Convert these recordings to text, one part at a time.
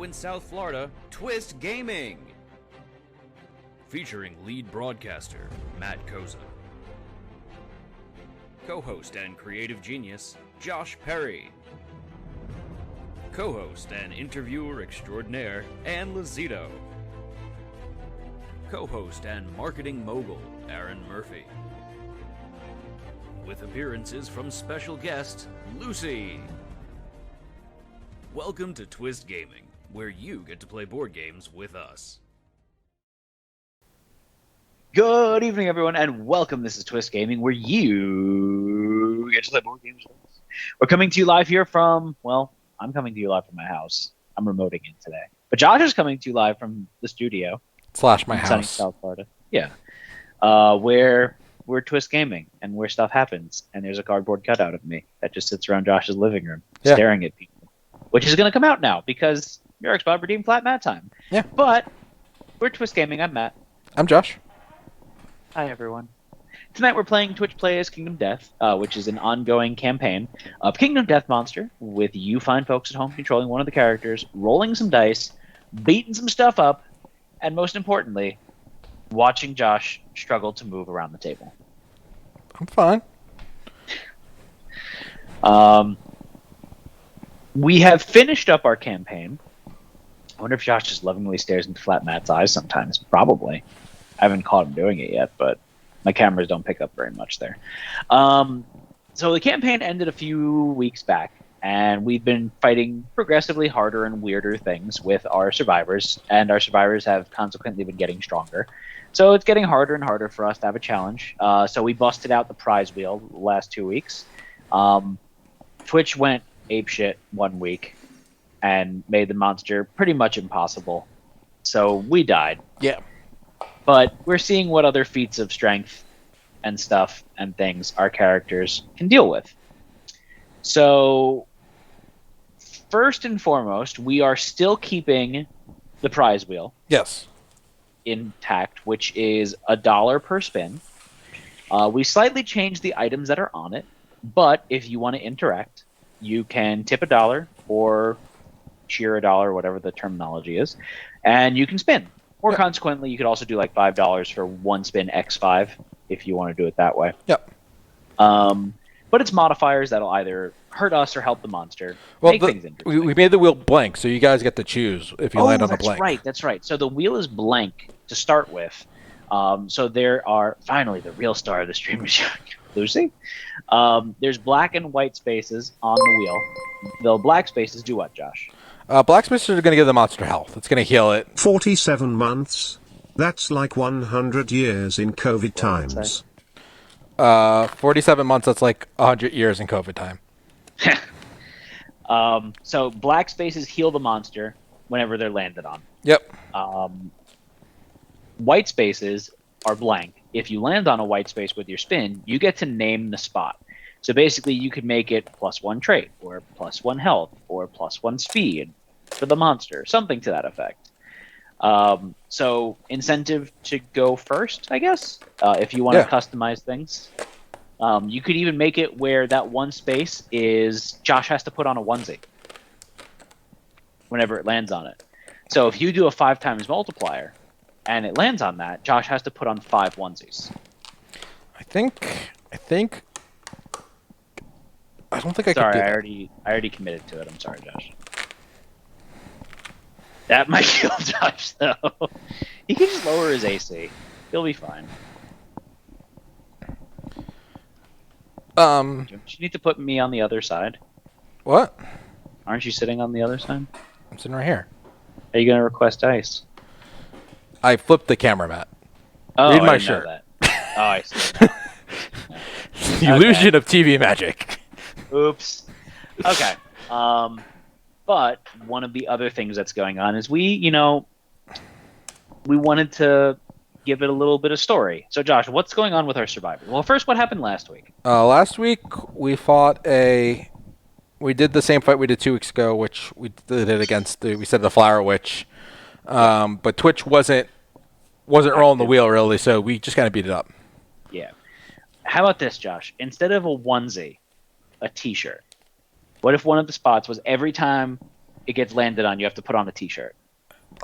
in South Florida, Twist Gaming. Featuring lead broadcaster Matt Koza. Co-host and creative genius Josh Perry. Co-host and interviewer extraordinaire Ann Lazito. Co-host and marketing mogul Aaron Murphy. With appearances from special guest Lucy. Welcome to Twist Gaming, where you get to play board games with us. Good evening, everyone, and welcome. This is Twist Gaming, where you get to play board games with us. We're coming to you live here from, well, I'm coming to you live from my house. I'm remoting in today. But Josh is coming to you live from the studio. / my in house. sunny South Florida. Yeah. Where we're Twist Gaming, and where stuff happens. And there's a cardboard cutout of me that just sits around Josh's living room, staring at people. Which is going to come out now, because you're Xbox Redeem Flat Matt time. Yeah. But we're Twist Gaming. I'm Matt. I'm Josh. Hi, everyone. Tonight we're playing Twitch Plays Kingdom Death, which is an ongoing campaign of Kingdom Death Monster, with you fine folks at home controlling one of the characters, rolling some dice, beating some stuff up, and most importantly, watching Josh struggle to move around the table. I'm fine. We have finished up our campaign. I wonder if Josh just lovingly stares into Flat Matt's eyes sometimes. Probably. I haven't caught him doing it yet, but my cameras don't pick up very much there. So the campaign ended a few weeks back, and we've been fighting progressively harder and weirder things with our survivors, and our survivors have consequently been getting stronger. So it's getting harder and harder for us to have a challenge. So we busted out the prize wheel the last 2 weeks. Twitch went apeshit 1 week and made the monster pretty much impossible. So we died. Yeah. But we're seeing what other feats of strength and stuff and things our characters can deal with. So, first and foremost, we are still keeping the prize wheel Yes. intact, which is $1 per spin. We slightly changed the items that are on it, but if you want to interact, you can tip $1 or cheer $1, whatever the terminology is, and you can spin. Or consequently, you could also do like $5 for one spin X5 if you want to do it that way. Yep. But it's modifiers that'll either hurt us or help the monster. Well, make things interesting. we made the wheel blank, so you guys get to choose if you land on a blank. That's right. So the wheel is blank to start with. So there are, finally, the real star of the stream is Lucy. There's black and white spaces on the wheel. The black spaces do what, Josh? Black spaces are going to give the monster health. It's going to heal it. 47 months. That's like 100 years in COVID times. 47 months, that's like 100 years in COVID time. So black spaces heal the monster whenever they're landed on. Yep. White spaces are blank. If you land on a white space with your spin, you get to name the spot. So basically, you could make it +1 trait, or +1 health, or +1 speed for the monster, something to that effect. So incentive to go first, I guess, if you want to customize things. You could even make it where that one space is Josh has to put on a onesie whenever it lands on it. So if you do a 5 times multiplier and it lands on that, Josh has to put on 5 onesies. I don't think I could do that. Sorry, I already committed to it. I'm sorry, Josh. That might kill Josh, though. He can just lower his AC. He'll be fine. Don't you need to put me on the other side? What? Aren't you sitting on the other side? I'm sitting right here. Are you going to request ice? I flipped the camera, Matt. Oh, Read my I didn't know shirt. that. Oh, I see. The illusion of TV magic. Oops. Okay. But one of the other things that's going on is we wanted to give it a little bit of story. So, Josh, what's going on with our survivors? Well, first, what happened last week? Last week, we fought we did the same fight we did 2 weeks ago, which we did it against we said the Flower Witch. But Twitch wasn't rolling the wheel really, so we just kind of beat it up. Yeah. How about this, Josh? Instead of a onesie, a T-shirt. What if one of the spots was every time it gets landed on, you have to put on a T-shirt.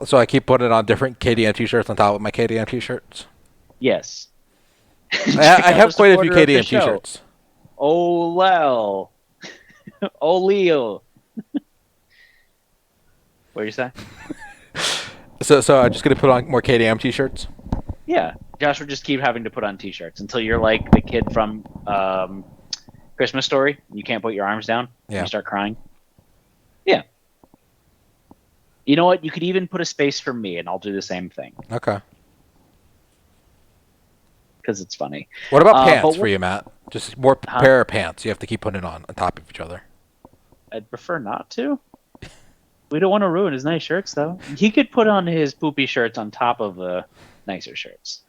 So I keep putting on different KDM t-shirts on top of my KDM t-shirts. Yes. I have quite a few KDM t-shirts. Oh, Lel. Oh, Leo. What did you say? So I'm just gonna put on more KDM t-shirts. Yeah. Josh will just keep having to put on T-shirts until you're like the kid from Christmas Story. You can't put your arms down. Yeah. You start crying. Yeah. You know what? You could even put a space for me, and I'll do the same thing. Okay. Because it's funny. What about pants for you, Matt? Just more pair of pants you have to keep putting on top of each other. I'd prefer not to. We don't want to ruin his nice shirts, though. He could put on his poopy shirts on top of the nicer shirts.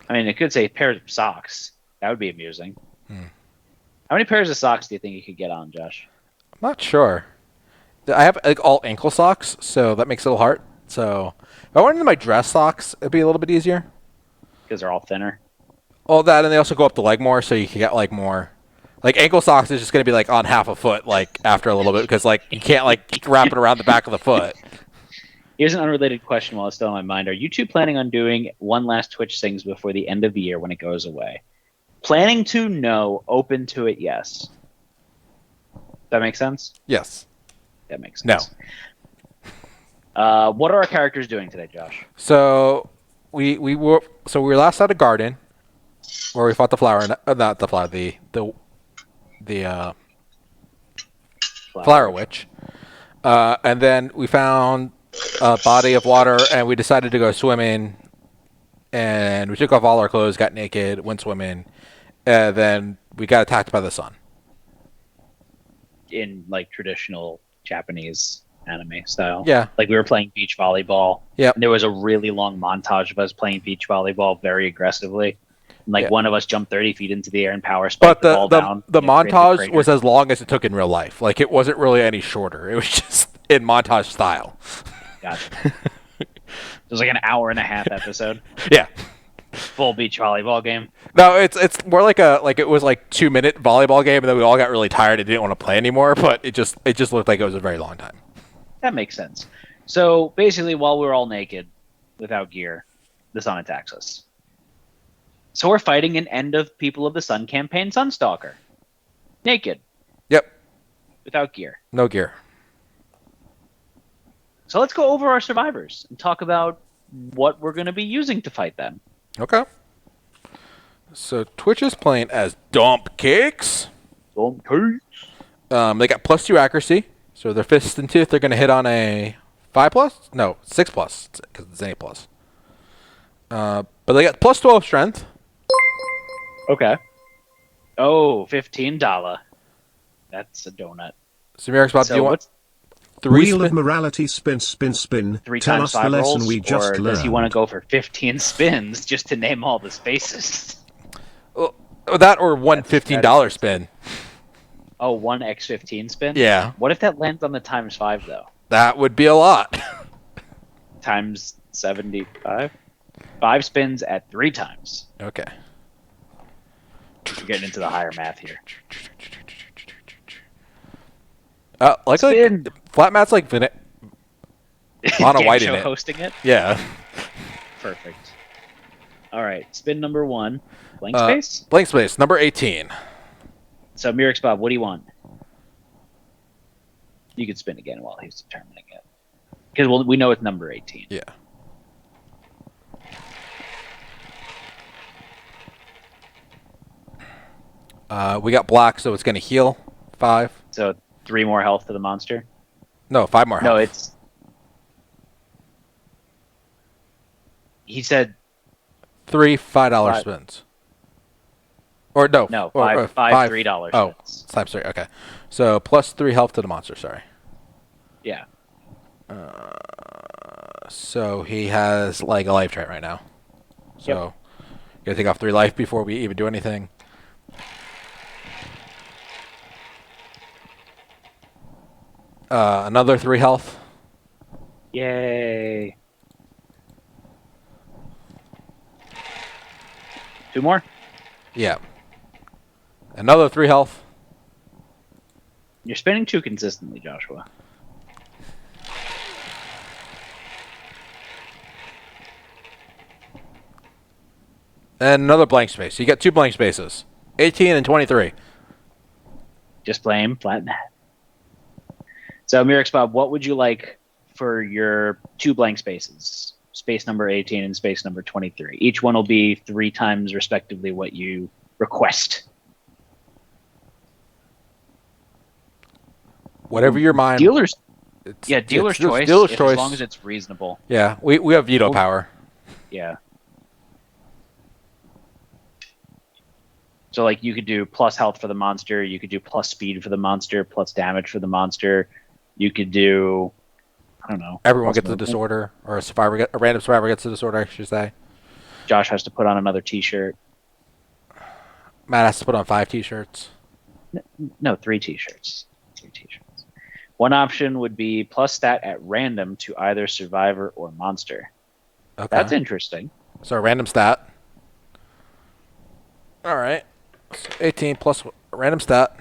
I mean, it could say pairs of socks. That would be amusing. How many pairs of socks do you think you could get on, Josh? I'm not sure. I have like all ankle socks, so that makes it a little hard. So if I went into my dress socks, it'd be a little bit easier. Because they're all thinner. All that, and they also go up the leg more, so you can get like more. Like ankle socks is just gonna be like on half a foot, like after a little bit, because like you can't like wrap it around the back of the foot. Here's an unrelated question while it's still on my mind. Are you two planning on doing one last Twitch things before the end of the year when it goes away? Planning to, no. Open to it, yes. That make sense? Yes. That makes sense. No. What are our characters doing today, Josh? So we were last at a garden where we fought the flower, not the flower, the flower witch, and then we found a body of water, and we decided to go swimming, and we took off all our clothes, got naked, went swimming, and then we got attacked by the sun. In like traditional Japanese anime style. Yeah. Like we were playing beach volleyball. Yep. And there was a really long montage of us playing beach volleyball very aggressively. And like one of us jumped 30 feet into the air and power spiked the ball down. The montage was as long as it took in real life. Like it wasn't really any shorter. It was just in montage style. Gotcha. It was like an hour and a half episode. Yeah. Full beach volleyball game. No, it's more like it was like 2-minute volleyball game, and then we all got really tired and didn't want to play anymore. But it just looked like it was a very long time. That makes sense. So basically, while we're all naked, without gear, the sun attacks us. So we're fighting an End of People of the Sun campaign Sunstalker. Naked. Yep. Without gear. No gear. So let's go over our survivors and talk about what we're going to be using to fight them. Okay. So Twitch is playing as Dump Cakes. Dump Cakes. They got +2 accuracy, so their fist and tooth they're going to hit on a 5+? No, 6+, because it's an 8+. But they got +12 strength. Okay. Oh, $15. That's a donut. So Merrick's about, do you want 3 Wheel spin? of morality, spin, spin, spin. 3 Tell times us the 5 lesson rolls, we just or learned. does he want to go for 15 spins just to name all the spaces? Well, that or one $15 spin. Oh, 1x15 spin? Yeah. What if that lands on the times 5, though? That would be a lot. Times 75? 5 spins at 3 times. Okay. We're getting into the higher math here. Like Flat Matt's like Lana White in it. Hosting it? Yeah. Perfect. All right, spin number 1. Blank space? Blank space, number 18. So, Mirix Bob, what do you want? You can spin again while he's determining it. Because we know it's number 18. Yeah. We got black, so it's going to heal 5. So 3 more health to the monster? No, 5 more health. No, it's... He said... 3 $5 spins. Or no. No, or, five $3 Oh, spins. times 3, okay. So +3 health to the monster, sorry. Yeah. So he has like a life trait right now. So gotta take off 3 life before we even do anything. Another 3 health. Yay. 2 more? Yeah. Another 3 health. You're spinning too consistently, Joshua. And another blank space. You got 2 blank spaces. 18 and 23. Just blame flat mat. So, Mirix Bob, what would you like for your 2 blank spaces? Space number 18 and space number 23. Each one will be 3 times, respectively, what you request. Whatever your mind. Dealer's choice. Dealer's As choice. long as it's reasonable. Yeah, we have veto power. Yeah. So, like, you could do plus health for the monster. You could do plus speed for the monster, plus damage for the monster. You could do, I don't know. Everyone gets a disorder, or a random survivor gets a disorder, I should say. Josh has to put on another T-shirt. Matt has to put on 5 T-shirts. No, 3 T-shirts. 3 T-shirts. One option would be plus stat at random to either survivor or monster. Okay. That's interesting. So a random stat. All right. So 18 plus random stat.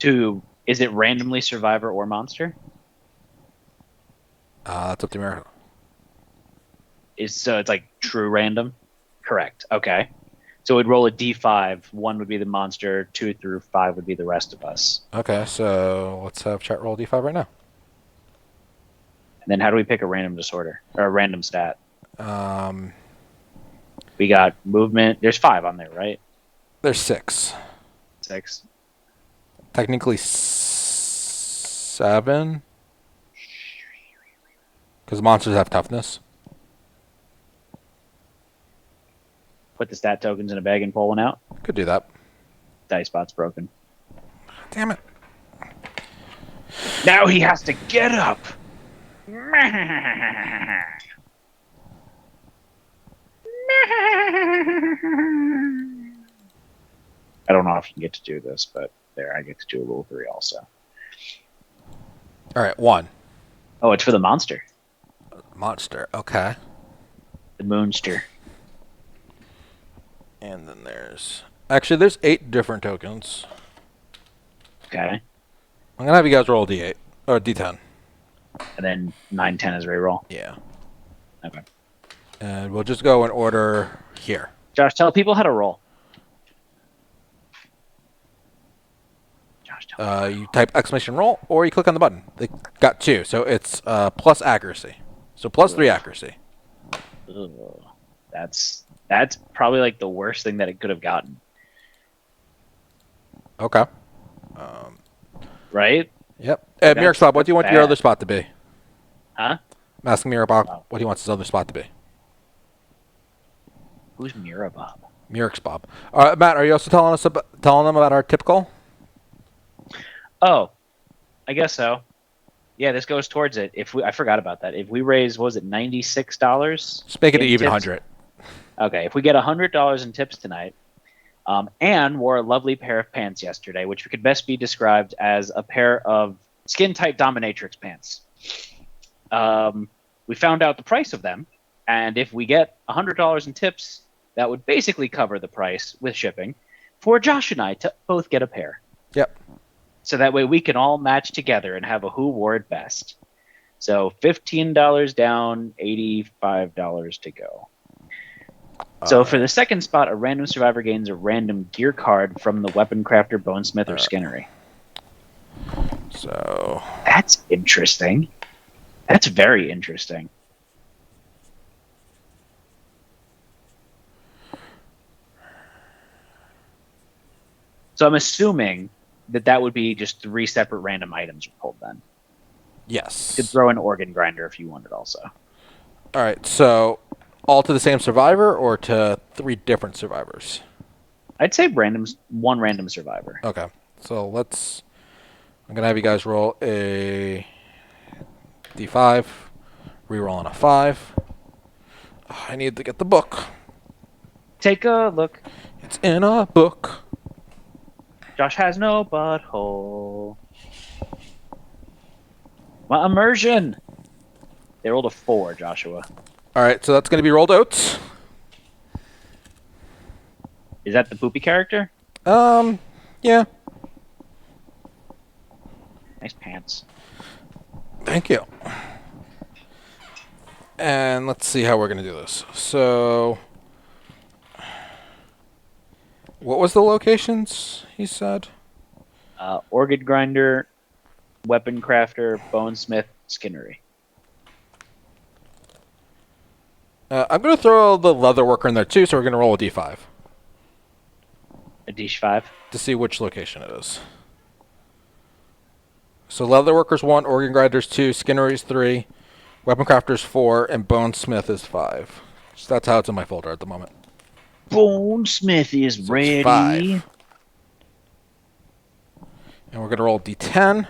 Is it randomly survivor or monster? That's up to Miracle. So it's like true random? Correct. Okay. So we'd roll a d5. 1 would be the monster. 2 through 5 would be the rest of us. Okay, so let's have chat roll d5 right now. And then how do we pick a random disorder or a random stat? Um, We got movement. There's 5 on there, right? there's 6. 6. Technically 7. Because monsters have toughness. Put the stat tokens in a bag and pull one out. Could do that. Dice spot's broken. Damn it. Now he has to get up. I don't know if you get to do this, but there, I get to do a rule 3 also. All right, 1. Oh, it's for the monster. Monster, okay. The moonster. And then there's 8 different tokens. Okay. I'm going to have you guys roll a d8, or a d10. And then 9, 10 is reroll. Yeah. Okay. And we'll just go in order here. Josh, tell people how to roll. Josh, tell You type exclamation roll, or you click on the button. They got 2, so it's plus accuracy. So plus 3 accuracy. Ugh. That's probably like the worst thing that it could have gotten. Okay. Right? Yep. That's- Mirror Spot, what do you want that's your bad. other spot to be? Huh? I'm asking Mirror Bob Oh. what he wants his other spot to be. Who's Mirabob? Mirix Bob. Matt, are you also telling them about our tip goal? Oh, I guess so. Yeah, this goes towards it. I forgot about that. If we raise, what was it, $96? Just make it in even tips? 100. Okay, if we get $100 in tips tonight, and wore a lovely pair of pants yesterday, which could best be described as a pair of skin-tight dominatrix pants. We found out the price of them, and if we get $100 in tips, that would basically cover the price with shipping for Josh and I to both get a pair. Yep. So that way we can all match together and have a who wore it best. So $15 down, $85 to go. So for the second spot, a random survivor gains a random gear card from the weapon crafter, bonesmith, or skinnery. So That's interesting. That's very interesting. So I'm assuming that would be just 3 separate random items pulled then. yes. You could throw an organ grinder if you wanted also. All right. So all to the same survivor, or to 3 different survivors? I'd say one random survivor. Okay. So I'm gonna have you guys roll a d5, reroll on a 5. Oh, I need to get the book. Take a look. It's in a book. Josh has no butthole. My immersion. They rolled a 4, Joshua. All right. So that's gonna be rolled out. Is that the poopy character? Yeah. Nice pants. Thank you. And let's see how we're going to do this. So, what was the locations, he said? Organ grinder, weapon crafter, bonesmith, skinnery. I'm going to throw the leather worker in there too, so we're going to roll a d5 A D5. to see which location it is. So leather worker's 1, organ grinder's 2, skinnery's 3, weapon crafter's 4, and bonesmith is 5. So that's how it's in my folder at the moment. Bonesmith is So it's ready. 5. And we're going to roll d10.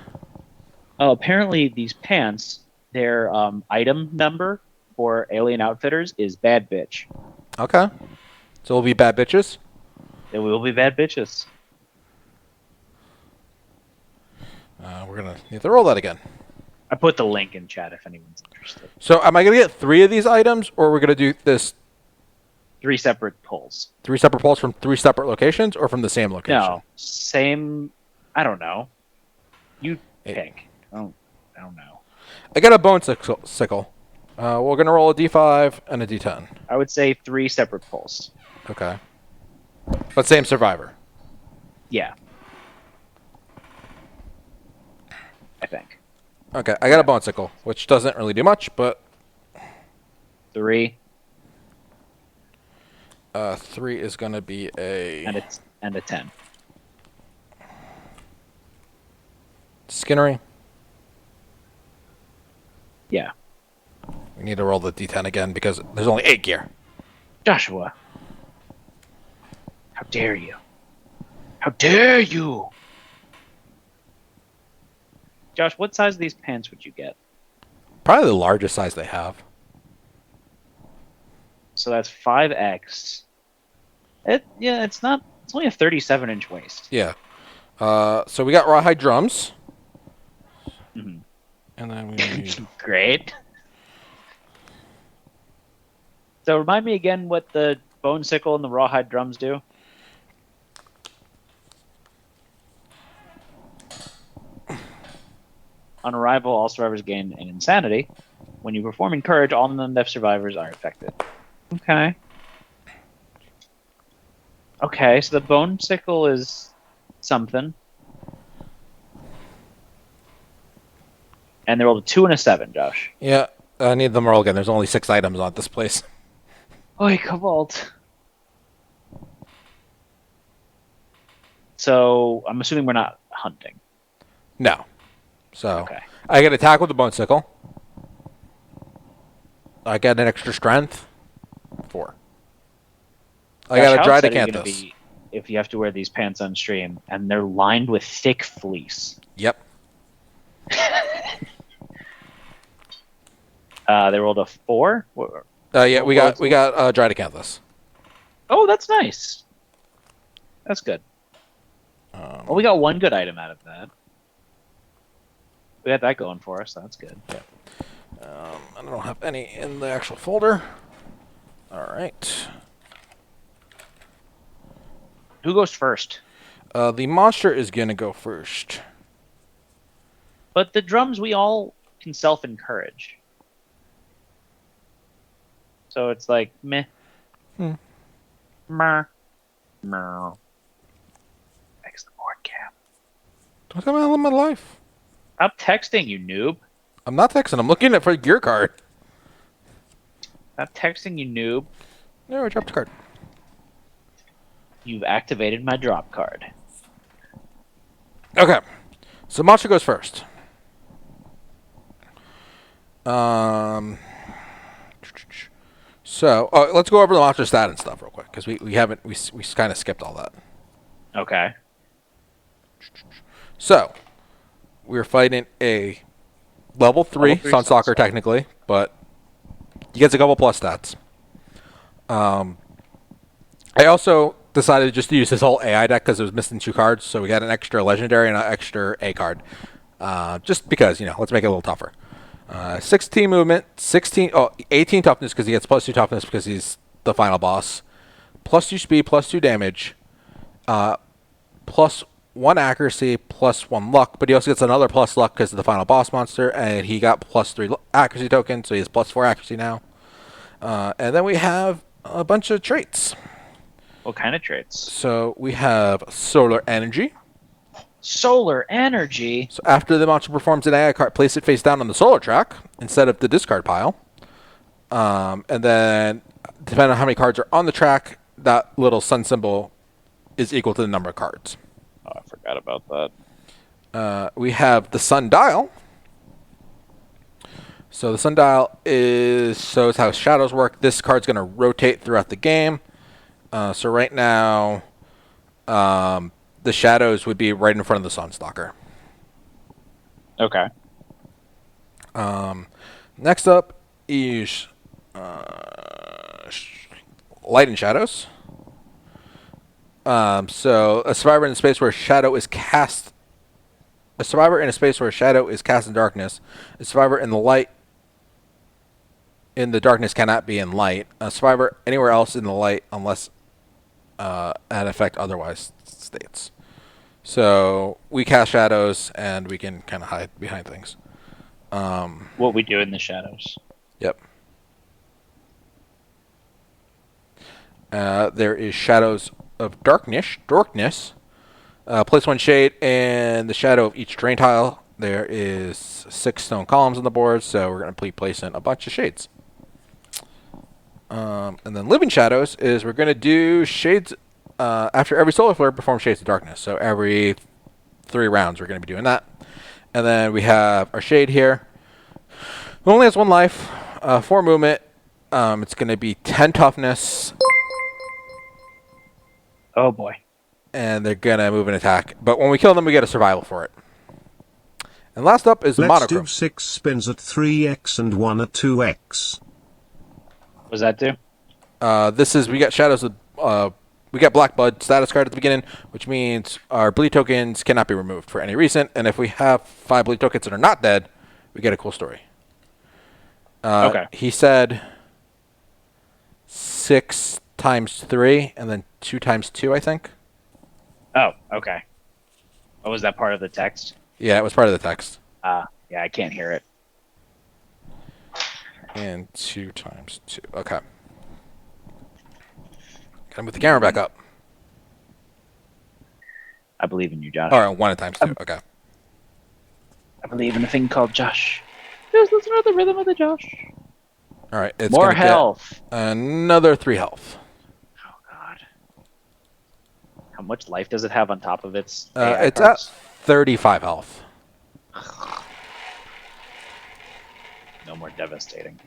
Oh, apparently these pants, their item number for alien outfitters is bad bitch. Okay. So we'll be bad bitches. They will be bad bitches. We're going to need to roll that again. I put the link in chat if anyone's interested. So am I going to get 3 of these items, or are we going to do this 3 separate pulls. 3 separate pulls from 3 separate locations, or from the same location? No, same. I don't know. You pick. I don't know. I got a bone sickle. We're going to roll a d5 and a d10. I would say 3 separate pulls. Okay. But same survivor. Yeah. I think. Okay, I got a bone sickle, which doesn't really do much, but 3 3 is going to be and a 10. Skinnery. Yeah. We need to roll the d10 again because there's only 8 gear. Joshua. How dare you? How dare you? Josh, what size of these pants would you get? Probably the largest size they have. So that's 5X. It's not. It's only a 37-inch waist. Yeah. So we got rawhide drums. Mhm. And then we need... Great. So remind me again what the bone sickle and the rawhide drums do. On arrival, all survivors gain an insanity. When you perform in courage, all non-death survivors are affected. Okay. Okay, so the bone sickle is something. And they rolled a 2 and a 7, Josh. Yeah, I need them roll again. There's only 6 items on this place. Oi, Cobalt. So, I'm assuming we're not hunting. No. So, Okay. I get attack with the bone sickle. I get an extra strength. 4. I got a dry decanthus. If you have to wear these pants on stream, and they're lined with thick fleece. Yep. They rolled a 4? Yeah, we got dry decanthus. Oh, that's nice. That's good. Well, we got one good item out of that. We got that going for us. So that's good. I don't have any in the actual folder. All right. Who goes first? The monster is going to go first. But the drums, we all can self-encourage. So it's like, meh. Meh. Meh. X the board cam. Don't tell me I live my life. Stop texting, you noob. I'm not texting. I'm looking at for a gear card. Stop texting, you noob. No, I dropped a card. You've activated my drop card. Okay. So monster goes first. So let's go over the monster stat and stuff real quick because we kind of skipped all that. Okay. So we're fighting a level 3 Sunstalker technically, but he gets a couple plus stats. I also decided just to use this whole AI deck because it was missing 2 cards, so we got an extra legendary and an extra A card. Just because, let's make it a little tougher. 16 movement, 18 toughness because he gets plus 2 toughness because he's the final boss. Plus 2 speed, plus 2 damage. Plus 1 accuracy plus 1 luck, but he also gets another plus luck because of the final boss monster, and he got plus 3 accuracy tokens, so he has plus 4 accuracy now. And then we have a bunch of traits. What kind of traits? So we have solar energy. Solar energy. So after the monster performs an AI card, place it face down on the solar track instead of the discard pile. And then, depending on how many cards are on the track, that little sun symbol is equal to the number of cards. Oh, I forgot about that. We have the Sundial. So the Sundial shows how shadows work. This card's going to rotate throughout the game. So right now, the shadows would be right in front of the Sunstalker. Okay. Next up is light and shadows. So a survivor in a space where a shadow is cast. A survivor in a space where a shadow is cast in darkness. A survivor in the light. In the darkness cannot be in light. A survivor anywhere else in the light unless an effect otherwise states. So we cast shadows and we can kind of hide behind things. What we do in the shadows. Yep. There is Shadows of Darkness. Place 1 shade in the shadow of each drain tile. There is 6 stone columns on the board, so we're going to be placing a bunch of shades. And then Living Shadows is we're going to do shades after every solar flare, perform Shades of Darkness. So every 3 rounds, we're going to be doing that. And then we have our shade here. It only has 1 life, 4 movement. It's going to be 10 toughness. Oh boy. And they're going to move and attack. But when we kill them, we get a survival for it. And last up is Let's Monochrome. do 6 spins at 3x and 1 at 2x. What does that do? This is, we got Shadows of, we got Black Blood status card at the beginning, which means our bleed tokens cannot be removed for any reason. And if we have 5 bleed tokens that are not dead, we get a cool story. Okay. He said 6 times 3 and then 2 times 2, I think. Oh, okay. Oh, was that part of the text? Yeah, it was part of the text. Yeah, I can't hear it. And 2 times 2. Okay. Gotta move the camera back up. I believe in you, Josh. All right, 1 times 2. Okay. I believe in a thing called Josh. Just listen to the rhythm of the Josh. All right. It's More gonna get health. another 3 health. Oh God. How much life does it have on top of its? AI It's cards? at 35 health. No more devastating.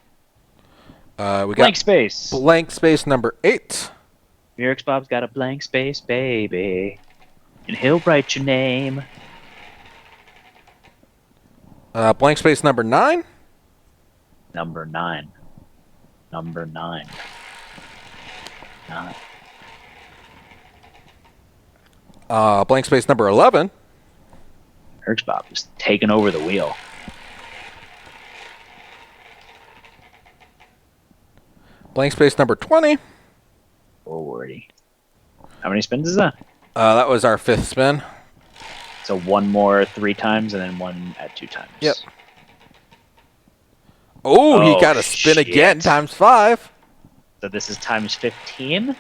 We Blank got space. blank space number 8. Murex Bob's got a blank space, baby, and he'll write your name. Blank space number 9. Number 9. Number 9. 9. Blank space number 11. Murex Bob is taking over the wheel. Blank space number 20. Already. How many spins is that? That was our 5th spin. So 1 more 3 times, and then 1 at 2 times. Yep. Oh, he Oh, got a spin shit. again times 5. So this is times 15.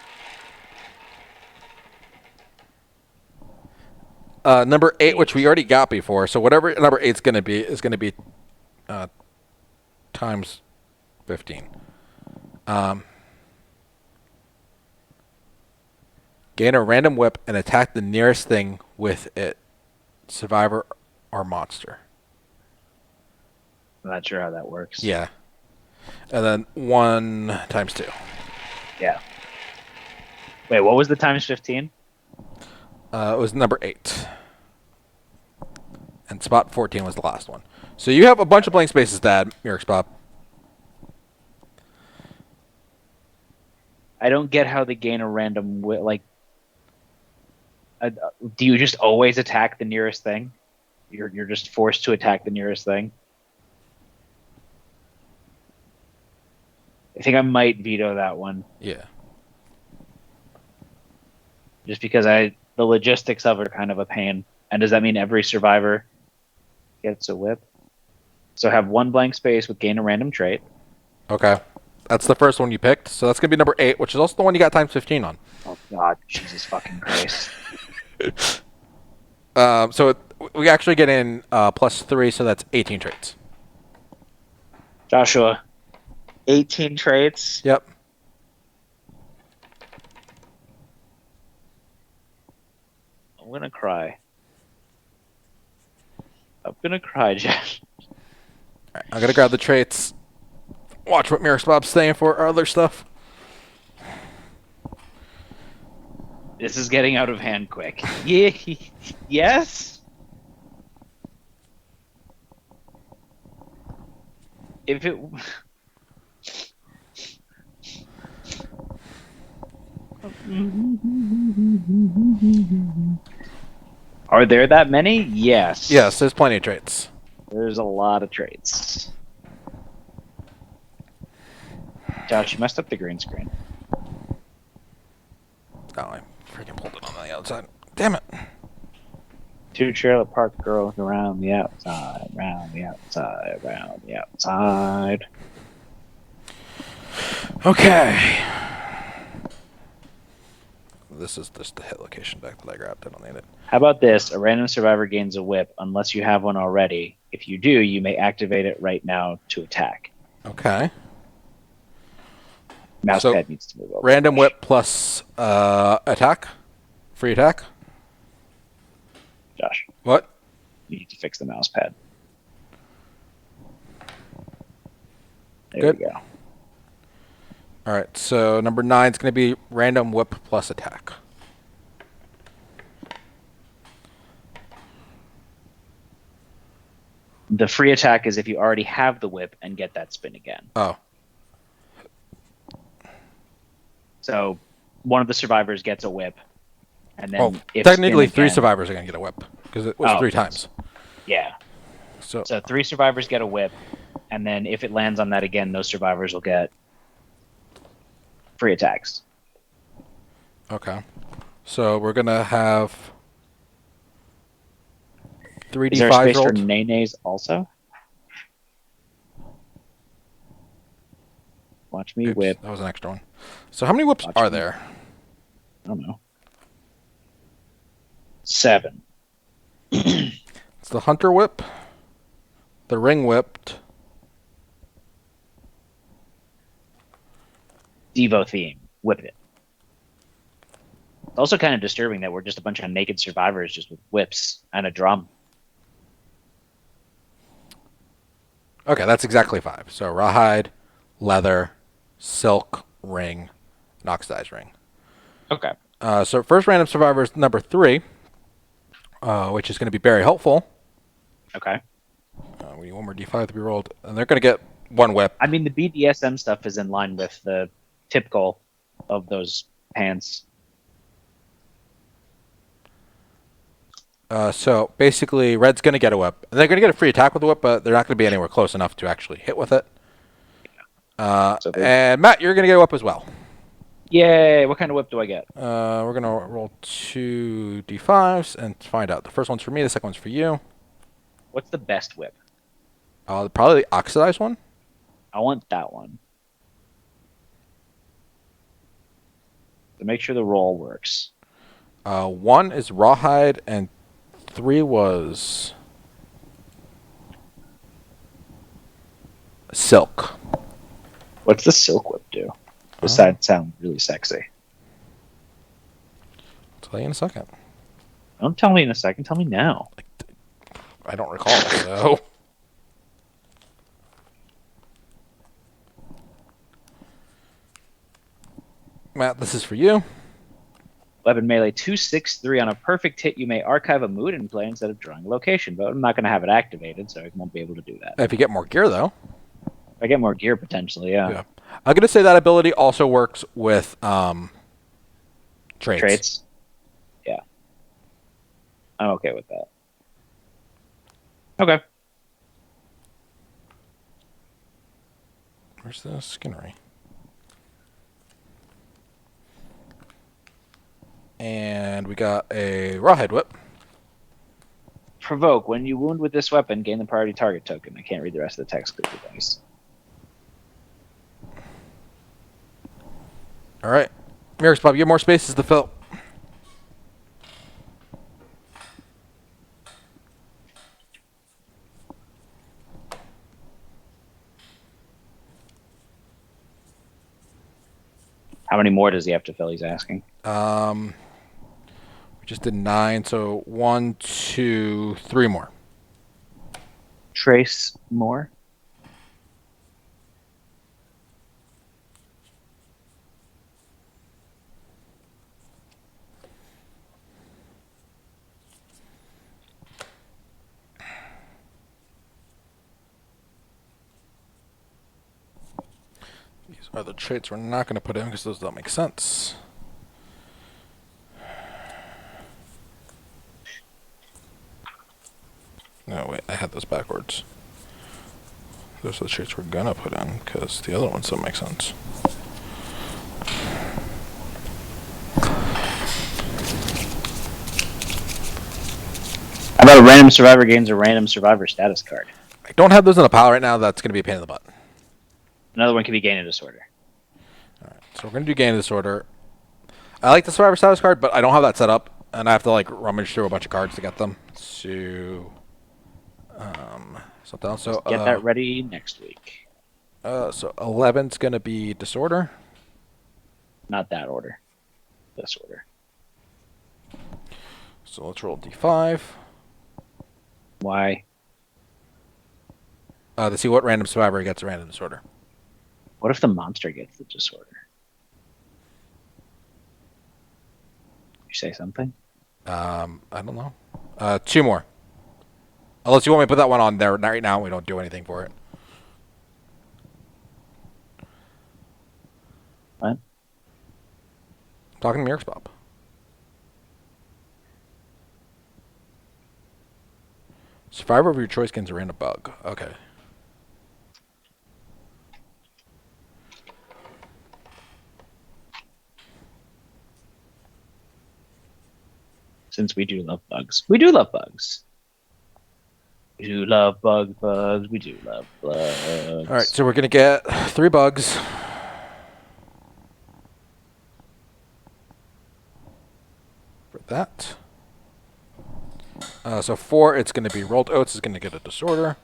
Number 8, which we already got before. So whatever number 8 is going to be times 15. Gain a random whip and attack the nearest thing with it, survivor or monster. I'm not sure how that works. Yeah. And then 1 times 2. Yeah. Wait, what was the times 15? It was number 8. And spot 14 was the last one. So you have a bunch of blank spaces to add, Murex Bob. I don't get how they gain a random like. Do you just always attack the nearest thing? You're just forced to attack the nearest thing. I think I might veto that one, Yeah. just because I the logistics of it are kind of a pain. And does that mean every survivor gets a whip? So have one blank space with gain a random trait. Okay. That's the first one you picked. So that's going to be number 8, which is also the one you got times 15 on. Oh, God. Jesus fucking Christ. We actually get in +3, so that's 18 traits. Joshua, 18 traits. Yep. I'm going to cry. I'm going to cry, Josh. Right, I'm going to grab the traits. Watch what Mirror Bob's saying for our other stuff. This is getting out of hand quick. Yeah. Yes? If it... Are there that many? Yes. Yes, there's plenty of traits. There's a lot of traits. Josh, you messed up the green screen. Oh, I freaking pulled it on the outside. Damn it. 2 trailer park girls around the outside, round the outside, round the outside. Okay. This is just the hit location deck that I grabbed. I don't need it. How about this? A random survivor gains a whip unless you have one already. If you do, you may activate it right now to attack. Okay. Mousepad needs to move over. Random whip plus attack. Free attack. Josh, What? you need to fix the mousepad. There Good. we go. All right, so number 9 is going to be random whip plus attack. The free attack is if you already have the whip and get that spin again. Oh. So one of the survivors gets a whip, and then Oh, if technically spin 3 again- survivors are going to get a whip because it was 3 times. Yeah. So So 3 survivors get a whip, and then if it lands on that again, those survivors will get free attacks. okay. So we're going to have Is there a 3d5 space for rolled. nays also? Watch me Oops, whip. that was an extra one. So how many whips Watch are me. there? I don't know. 7. It's the hunter whip, the ring whipped, Devo theme. Whip it. It's also kind of disturbing that we're just a bunch of naked survivors just with whips and a drum. Okay, that's exactly 5. So rawhide, leather, silk, ring, and oxidized ring. Okay. So first random survivor is number 3, which is going to be very helpful. Okay. We need one more d5 to be rolled, and they're going to get 1 whip. I mean, the BDSM stuff is in line with the typical of those pants. So basically, red's going to get a whip. They're going to get a free attack with the whip, but they're not going to be anywhere close enough to actually hit with it. So And Matt, you're going to get a whip as well. Yay! What kind of whip do I get? We're going to roll 2 d5s and find out. The first one's for me, the second one's for you. What's the best whip? Probably the oxidized one. I want that one. To make sure the roll works. 1 is rawhide, and 3 was silk. What's the silk whip do? Besides sound really sexy. I'll tell you in a second. Don't tell me in a second. Tell me now. I don't recall, so... Matt, this is for you. Weapon melee 263. On a perfect hit, you may archive a mood in play instead of drawing a location, but I'm not going to have it activated, so I won't be able to do that. If you get more gear, though. If I get more gear, potentially, yeah. I'm going to say that ability also works with traits. Traits? Yeah. I'm okay with that. Okay. Where's the Skinnery? And we got a Rawhide Whip. Provoke. When you wound with this weapon, gain the priority target token. I can't read the rest of the text because of the dice. All right. Mirrors, Bob, you have more spaces to fill. How many more does he have to fill? He's asking. We just did 9, so 1, 2, 3 more. Trace more. These are the traits we're not going to put in because those don't make sense. No, wait, I had this backwards. Those are the traits we're going to put in because the other ones don't make sense. How about a random survivor gains a random survivor status card? I don't have those in a pile right now. That's going to be a pain in the butt. Another one can be gain a disorder. All right, so we're going to do Gain of Disorder. I like the survivor status card, but I don't have that set up, and I have to like rummage through a bunch of cards to get them. So, something else. So Get that ready next week. So 11's going to be Disorder. Not that order. This order. So let's roll D5. Why? To see what random survivor gets a random disorder. What if the monster gets the disorder? You say something? I don't know. 2 more. Unless you want me to put that one on there right now, we don't do anything for it. What? I'm talking to Mirks Bob. Survivor of your choice gains a random bug. Okay. Since we do love bugs. We do love bugs. We do love bugs. We do love bugs. All right, so we're going to get 3 bugs. For that. So 4, it's going to be Rolled Oats is going to get a disorder.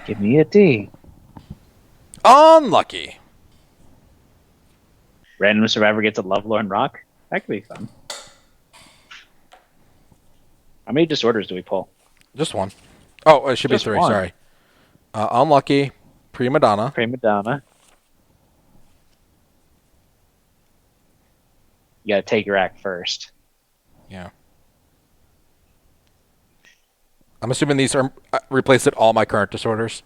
Give me a D. Unlucky. Random survivor gets a Lovelorn Rock. That could be fun. How many disorders do we pull? Just 1. Oh, it should Just be 3, one. sorry. Unlucky. Prima Donna. Prima Donna. You gotta take your act first. Yeah. I'm assuming these are replaced all my current disorders.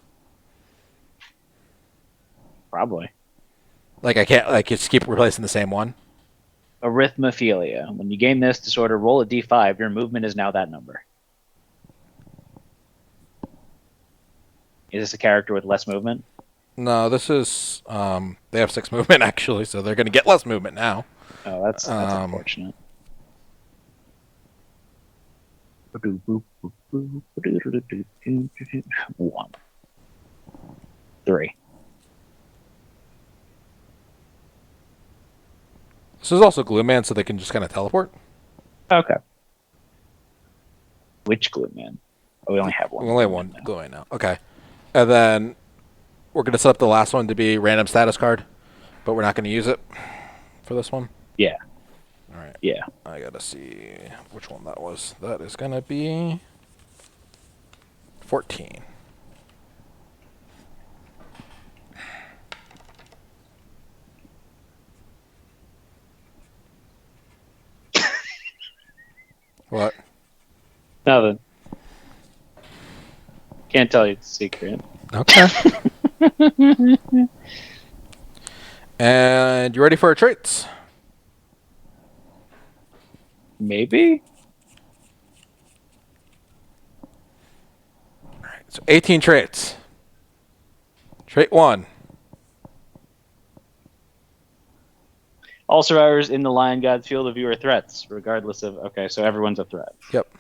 Probably. Like I can't like just keep replacing the same one. Arithmophilia. When you gain this disorder, roll a D5. Your movement is now that number. Is this a character with less movement? No, this is they have 6 movement actually, so they're gonna get less movement now. Oh, that's unfortunate. One. 3. This is also Glue Man, so they can just kind of teleport. Okay. Which glue man? Oh, we only have one. We only have one Glue Man now. Okay. And then we're gonna set up the last one to be random status card, but we're not gonna use it for this one. Yeah. All right. Yeah. I gotta see which one that was. That is gonna be 14. What? Nothing. Can't tell you it's a secret. Okay. And you ready for our traits? Maybe? So 18 traits. Trait 1. All survivors in the Lion God's field of view are threats, regardless of... Okay, so everyone's a threat. Yep.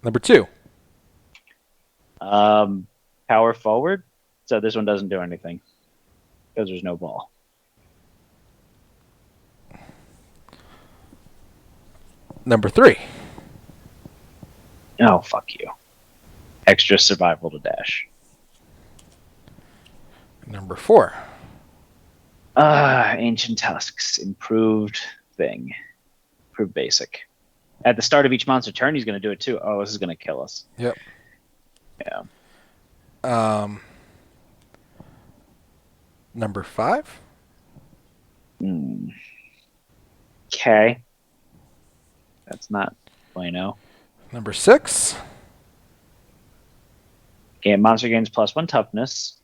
Number 2. Power forward. So this one doesn't do anything because there's no ball. Number 3. Oh, fuck you. Extra survival to dash. Number 4. Ancient Tusks. Improved thing. Improved basic. At the start of each monster turn, he's going to do it too. Oh, this is going to kill us. Yep. Yeah. Number 5. Okay. That's not bueno. Number 6. Monster gains +1 toughness.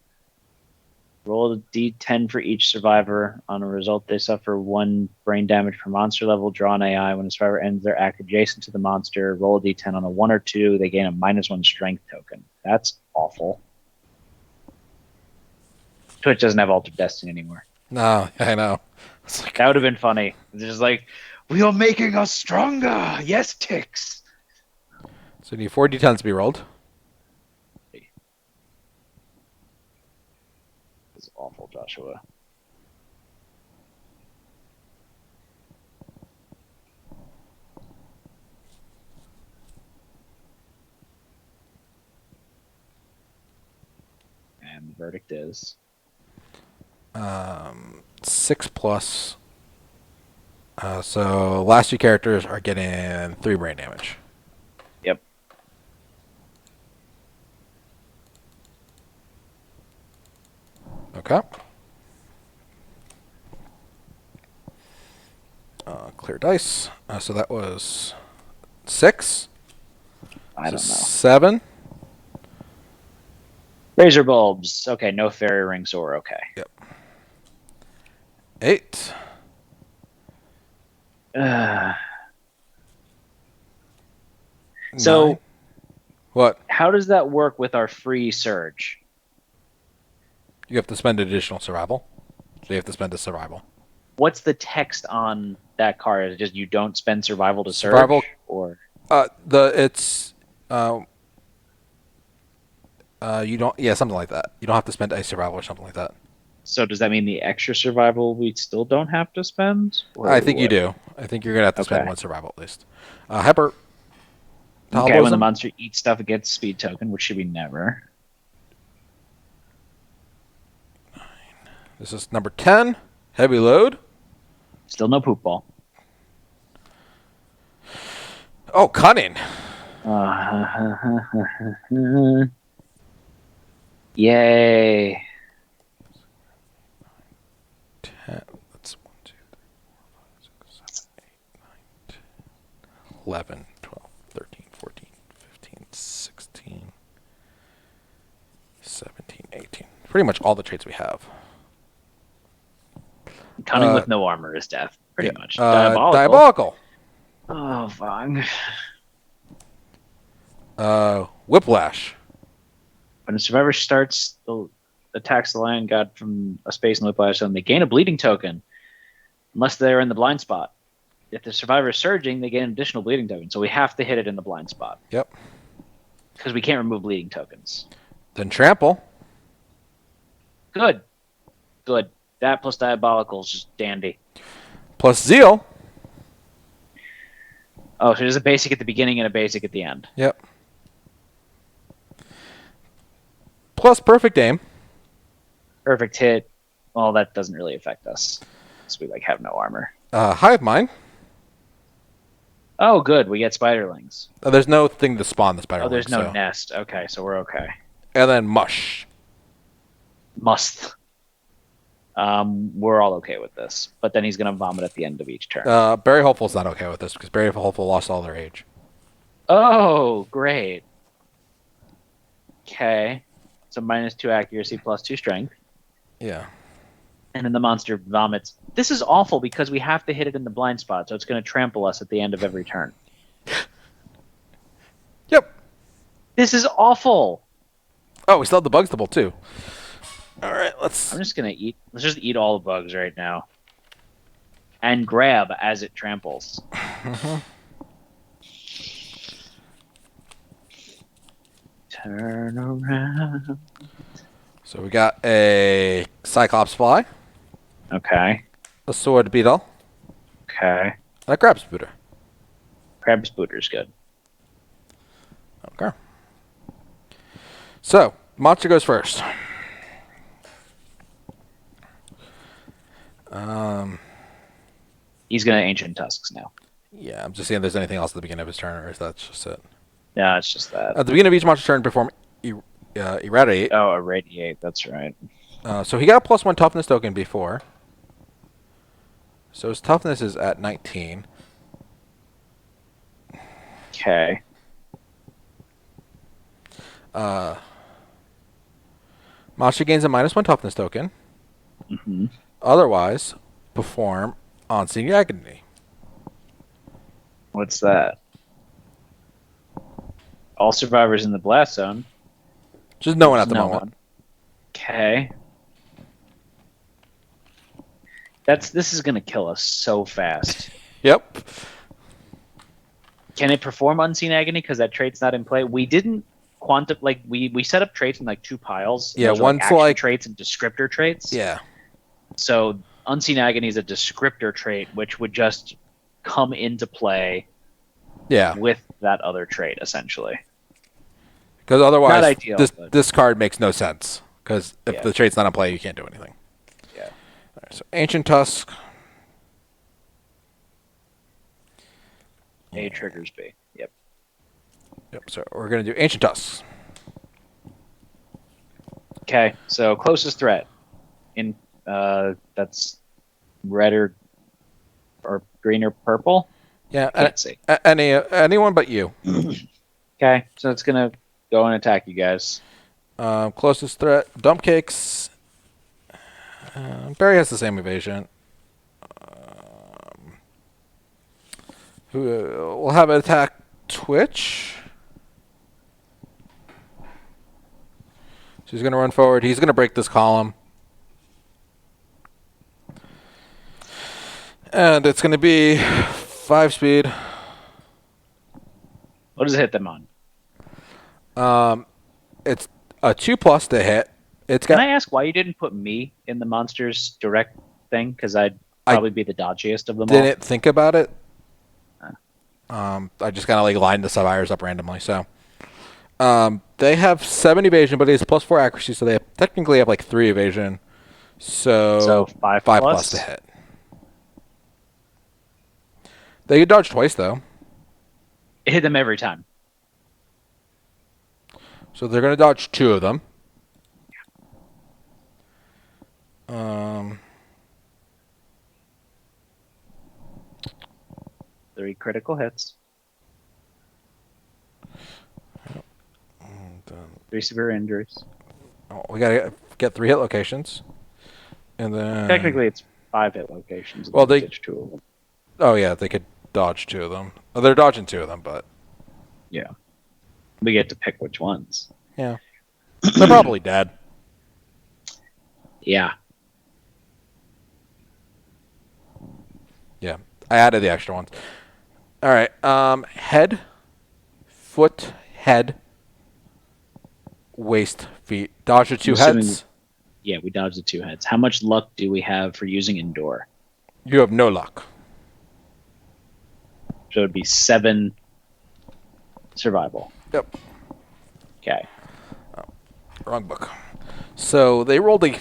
Roll a d10 for each survivor. On a result, they suffer 1 brain damage per monster level. Draw an AI. When a survivor ends their act adjacent to the monster, roll a d10 on a 1 or 2. They gain a -1 strength token. That's awful. Twitch doesn't have Altered Destiny anymore. No, I know. It's like, That would have been funny. It's just like, we are making us stronger. Yes, Tix. so you need 4 d10s to be rolled. This is awful, Joshua. And the verdict is 6 plus. So last 2 characters are getting 3 brain damage. yep. Okay. Clear dice. So that was 6. I don't know. 7. Razor bulbs. Okay, no fairy rings, so we're okay. Yep. 8. So 9. What? how does that work with our free surge? You have to spend additional survival. So you have to spend a survival. What's the text on that card? Is it just you don't spend survival to surge? Survival- Or You don't. Yeah, something like that. You don't have to spend a survival or something like that. so does that mean the extra survival we still don't have to spend? Or I think you what? do. I think you're gonna have to spend Okay. 1 survival at least. Hyper. Okay, when the Metabolism? monster eats stuff, it gets speed token, which should be never. This is number 10. Heavy load. Still no poop ball. Oh, cunning. Yay. 10. That's 1, 2, 3, 4, 5, 6, 7, 8, 9, 10, 11, 12, 13, 14, 15, 16, 17, 18. Pretty much all the traits we have. Cunning with no armor is death, pretty much. Diabolical. Oh, fine. Whiplash. When a survivor attacks the lion god from a space in Whiplash zone, they gain a bleeding token, unless they're in the blind spot. If the survivor is surging, they gain an additional bleeding token. So we have to hit it in the blind spot. Yep. Because we can't remove bleeding tokens. Then trample. Good. That plus diabolical is just dandy. Plus zeal. Oh, so there's a basic at the beginning and a basic at the end. Yep. Plus perfect aim. Perfect hit. Well, that doesn't really affect us. Because we have no armor. Hive mind. Oh, good. We get spiderlings. There's no thing to spawn the spider. Oh, there's no so. nest. Okay, so we're okay. And then mush. Must. We're all okay with this. But then he's going to vomit at the end of each turn. Barry Hopeful's not okay with this because Barry Hopeful lost all their age. Oh, great. Okay. So -2 accuracy, +2 strength. Yeah. And then the monster vomits. This is awful because we have to hit it in the blind spot, so it's going to trample us at the end of every turn. Yep. This is awful. Oh, we still have the bug stubble too. All right, let's. I'm just gonna eat. Let's just eat all the bugs right now, and grab as it tramples. Turn around. So we got a Cyclops fly, Okay. a sword beetle, Okay. and a crab spooter. Crab spooter's good. Okay. So monster goes first. He's gonna ancient tusks now. Yeah, I'm just seeing if there's anything else at the beginning of his turn, or if that's just it. Yeah, it's just that. At the beginning of each monster's turn, perform irradiate. Oh, irradiate. That's right. So he got a +1 toughness token before. So his toughness is at 19. Okay. Monster gains a -1 toughness token. Mm-hmm. Otherwise, perform Unseen Agony. What's that? All survivors in the blast zone. Just no one at the No moment. one. Okay. This is gonna kill us so fast. Yep. Can it perform unseen agony because that trait's not in play? We didn't we set up traits in like two piles. Yeah, Those are, one's action like- traits and descriptor traits. Yeah. So unseen agony is a descriptor trait which would just come into play Yeah. with that other trait essentially. Because otherwise, Not ideal, but- this card makes no sense. Because if Yeah. the trait's not in play, you can't do anything. Yeah. All right, so Ancient Tusk. A triggers B. Yep. Yep. So we're gonna do Ancient Tusks. Okay, so closest threat in that's red or green or purple. Yeah. Can't see. Anyone but you. Okay, so it's gonna go and attack you guys. Closest threat, Dump Cakes. Barry has the same evasion. We'll have it attack Twitch. So he's going to run forward. He's going to break this column. And it's going to be 5 speed. What does it hit them on? It's a 2+ to hit. It's Can got. I ask why you didn't put me in the monsters direct thing? Because I'd probably be the dodgiest of them all. Didn't think about it. I just kind of like lined the survivors up randomly. So they have 7 evasion, but it is +4 accuracy, so they technically have like 3 evasion. So 5 plus to hit. They could dodge twice though, It hit them every time. so they're gonna dodge 2 of them. 3 critical hits. 3 severe injuries. We gotta get 3 hit locations, and then Technically, it's 5 hit locations. Well, they- ditch 2 of them. Oh yeah, they could dodge 2 of them. Oh, they're dodging 2 of them, but Yeah, we get to pick which ones. yeah, they're probably dead. Yeah. Yeah, I added the extra ones. All right, head, foot, head, waist, feet. Dodge the 2 assuming- heads. Yeah, we dodged the 2 heads. How much luck do we have for using Endure? You have no luck. So it'd be 7 survival. Yep. Okay. Wrong book. So they rolled a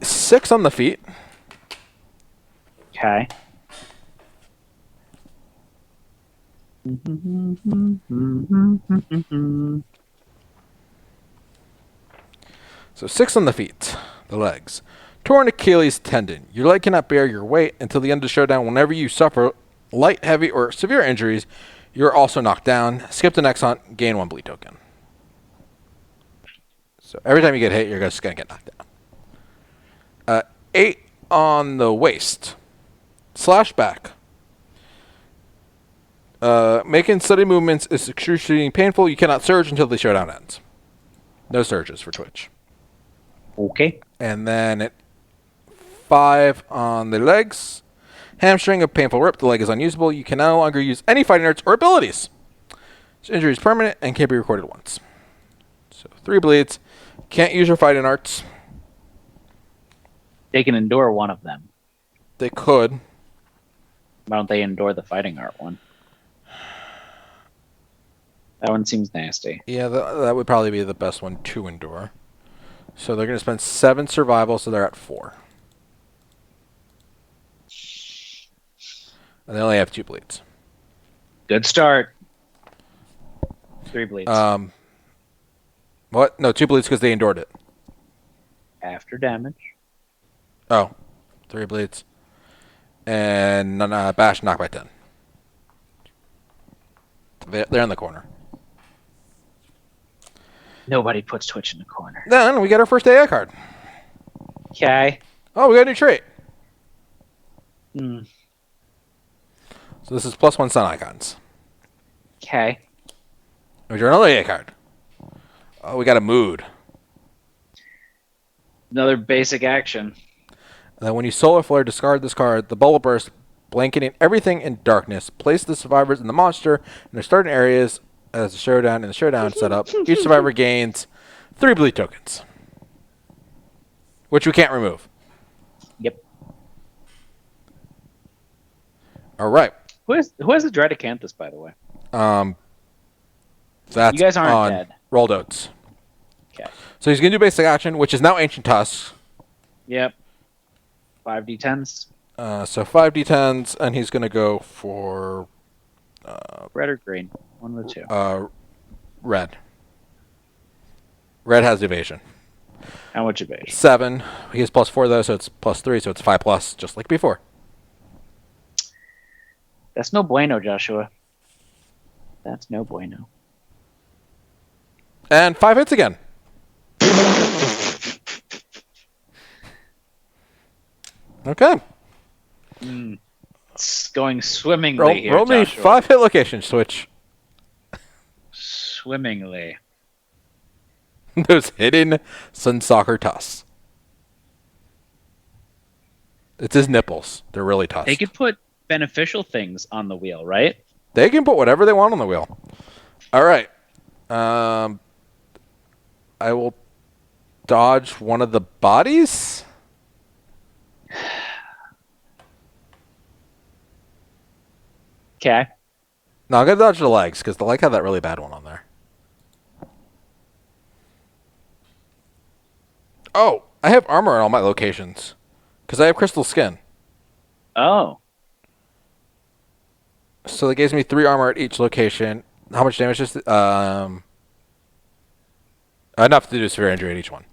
6 on the feet. Okay. So 6 on the feet, the legs. Torn Achilles tendon. Your leg cannot bear your weight until the end of the showdown. Whenever you suffer light, heavy, or severe injuries, you're also knocked down. Skip the next hunt, gain 1 bleed token. So every time you get hit, you're just going to get knocked down. 8 on the waist. Slash back. Making steady movements is excruciatingly painful. You cannot surge until the showdown ends. No surges for Twitch. Okay. And then at 5 on the legs. Hamstring, a painful rip. The leg is unusable. You can no longer use any fighting arts or abilities. This injury is permanent and can be recorded once. So 3 bleeds. Can't use your fighting arts. They can endure one of them. They could. Why don't they endure the fighting art one? That one seems nasty. Yeah, that would probably be the best one to endure. So they're going to spend 7 survival, so they're at 4. And they only have 2 bleeds. Good start. 3 bleeds. What? No, 2 bleeds because they endured it. After damage. Oh, 3 bleeds. And bash, knock by 10. They're in the corner. Nobody puts Twitch in the corner. Then we get our first AI card. Okay. Oh, we got a new trait. Hmm. So this is +1 sun icons. Okay. We draw another AI card. Oh, we got a mood. Another basic action. And then when you solar flare, discard this card. The bubble burst, blanketing everything in darkness. Place the survivors and the monster in their starting areas as a showdown in the showdown setup. Each survivor gains 3 bleed tokens, which we can't remove. Yep. All right. Who has the Dread Acanthus, by the way? That's You guys aren't on dead. Rolled Oats. Okay. So he's going to do basic action, which is now Ancient Tusks. Yep. 5d10s. So 5d10s, and he's going to go for Red or green? One of the two. red. Red has evasion. How much evasion? 7. He has +4 though, so it's +3, so it's 5+, just like before. That's no bueno, Joshua. That's no bueno. And 5 hits again. Okay. It's going swimmingly here, Roll me Joshua. 5 hit location switch. Swimmingly. Those hidden Sunsoccer tusks. It's his nipples. They're really tusked. They could put beneficial things on the wheel, right? They can put whatever they want on the wheel. All right. I will dodge one of the bodies. Okay. No, I'm going to dodge the legs because the leg had that really bad one on there. Oh, I have armor in all my locations because I have crystal skin. Oh. So that gives me 3 armor at each location. How much damage is enough to do severe injury at each one.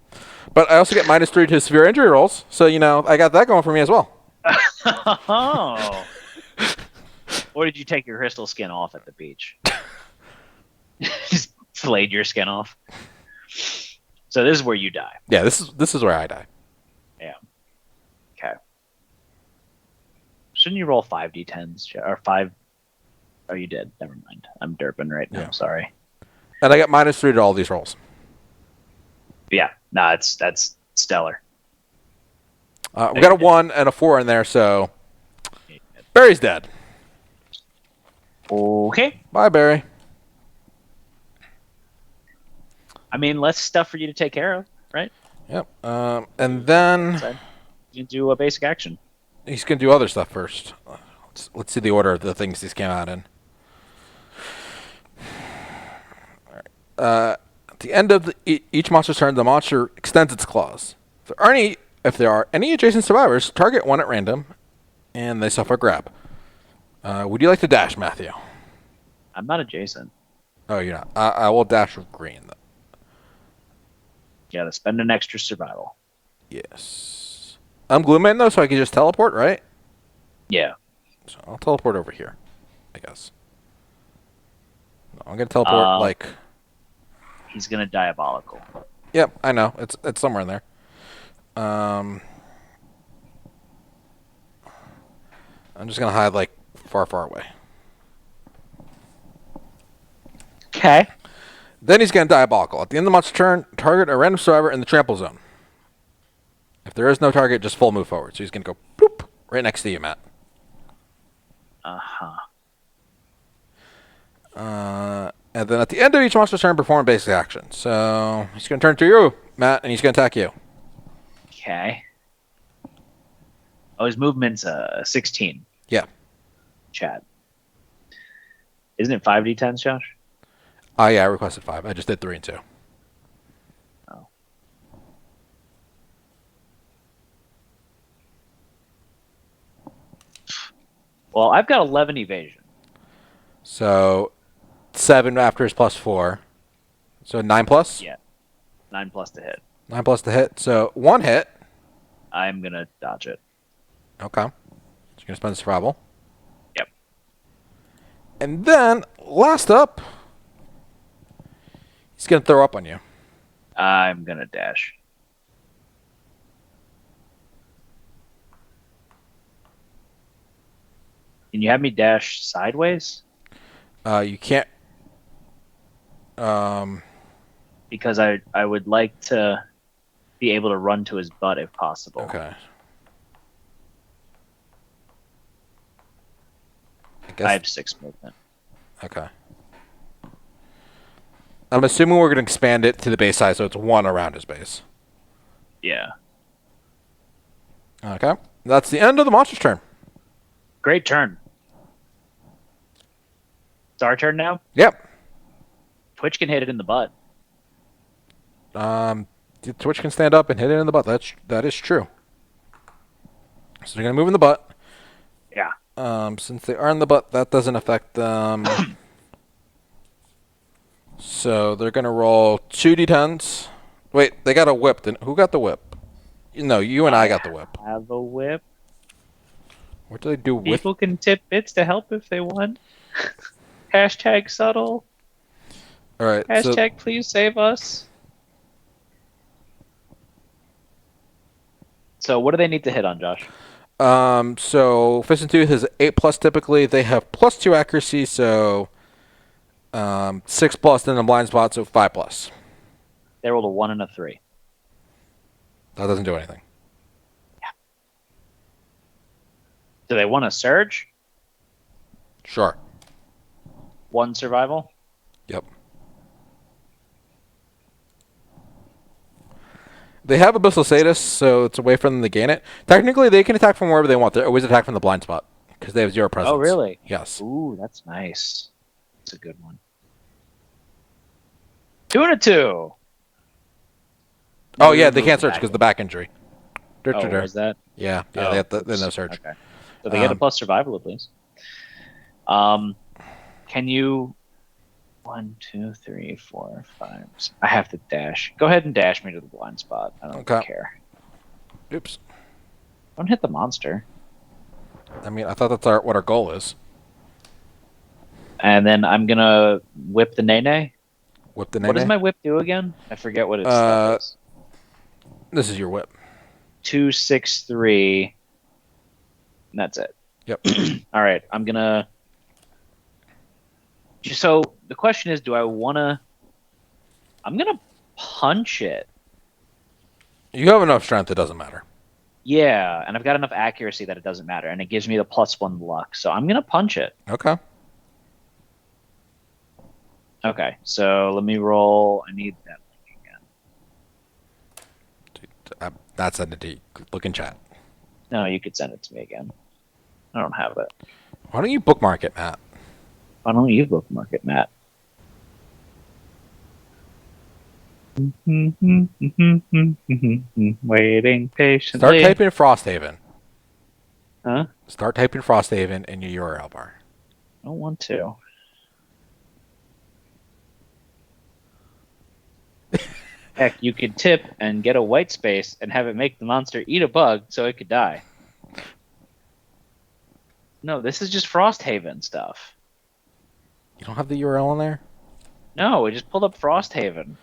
But I also get -3 to severe injury rolls, so I got that going for me as well. Oh. Or did you take your crystal skin off at the beach? Just flayed your skin off. So this is where you die. Yeah, this is where I die. Yeah. Okay. Shouldn't you roll 5d10s or 5? Oh, you did. Never mind. I'm derping right now. Yeah. Sorry. And I got -3 to all these rolls. Yeah. Nah, that's stellar. We got a 1 and a 4 in there, so Barry's dead. Okay. Bye, Barry. I mean, less stuff for you to take care of, right? Yep. And then You can do a basic action. he's going to do other stuff first. Let's see the order of the things these came out in. At the end of each monster's turn, the monster extends its claws. If there are any adjacent survivors, target one at random, and they suffer grab. Would you like to dash, Matthew? I'm not adjacent. Oh, you're not. I will dash with green, though. You gotta spend an extra survival. Yes. I'm Gloomman, though, so I can just teleport, right? Yeah. So I'll teleport over here, I guess. No, I'm going to teleport, like... He's gonna diabolical. Yep, I know. It's somewhere in there. I'm just going to hide, like, far, far away. Okay. Then he's going to Diabolical. At the end of the monster turn, target a random survivor in the trample zone. If there is no target, just full move forward. So he's going to go boop right next to you, Matt. Uh-huh. And then at the end of each monster's turn, perform basic action. So he's going to turn to you, Matt, and he's going to attack you. Okay. Oh, his movement's 16. Yeah. Chad. Isn't it 5d10s, Josh? Yeah, I requested 5. I just did 3 and 2. Oh. Well, I've got 11 evasion. So 7 after his plus 4. So 9 plus? Yeah. 9 plus to hit. 9 plus to hit. So 1 hit. I'm going to dodge it. Okay. So you're going to spend survival. Yep. And then, last up, he's going to throw up on you. I'm going to dash. Can you have me dash sideways? You can't. Because I would like to be able to run to his butt if possible. Okay. I have 6 movement. Okay. I'm assuming we're going to expand it to the base size, so it's 1 around his base. Yeah. Okay. That's the end of the monster's turn. Great turn. It's our turn now? Yep. Twitch can hit it in the butt. Twitch can stand up and hit it in the butt. That is true. So they're going to move in the butt. Yeah. Since they are in the butt, that doesn't affect them. So they're going to roll 2d10s. Wait, they got a whip. Who got the whip? No, you and I got the whip. I have a whip. What do they do with? People can tip bits to help if they want. Hashtag subtle. All right. Hashtag please save us. So what do they need to hit on, Josh? So Fist and Tooth is 8 plus typically. They have plus 2 accuracy, so 6 plus in the blind spot, so 5 plus. They rolled a 1 and a 3. That doesn't do anything. Do they want to surge? Sure. 1 survival? Yep. They have Abyssal Sadist, so it's a way for them to gain it. Technically, they can attack from wherever they want. They always attack from the blind spot because they have 0 presence. Oh, really? Yes. Ooh, that's nice. That's a good one. 2 and a 2. Oh, yeah, they can't search because of the back injury. Oh, was that? Yeah, Oh, they have no search. Okay. So they get a plus survival at least. Can you... 1, 2, 3, 4, 5. I have to dash. Go ahead and dash me to the blind spot. I don't care. Oops. Don't hit the monster. I mean, I thought that's what our goal is. And then I'm gonna whip the nene. Whip the nene. What does my whip do again? I forget what its stuff is. This is your whip. 2, 6, 3. And that's it. Yep. All right, I'm gonna. So the question is, do I want to? I'm gonna punch it. You have enough strength; it doesn't matter. Yeah, and I've got enough accuracy that it doesn't matter, and it gives me the +1 luck. So I'm gonna punch it. Okay. Okay, so let me roll. I need that link again. That's a look in chat. No, you could send it to me again. I don't have it. Why don't you bookmark it, Matt? Why don't you bookmark it, Matt? Waiting patiently. Start typing Frosthaven. Huh? Start typing Frosthaven in your URL bar. I don't want to. Heck, you could tip and get a white space and have it make the monster eat a bug so it could die. No, this is just Frosthaven stuff. You don't have the URL in there? No, we just pulled up Frosthaven.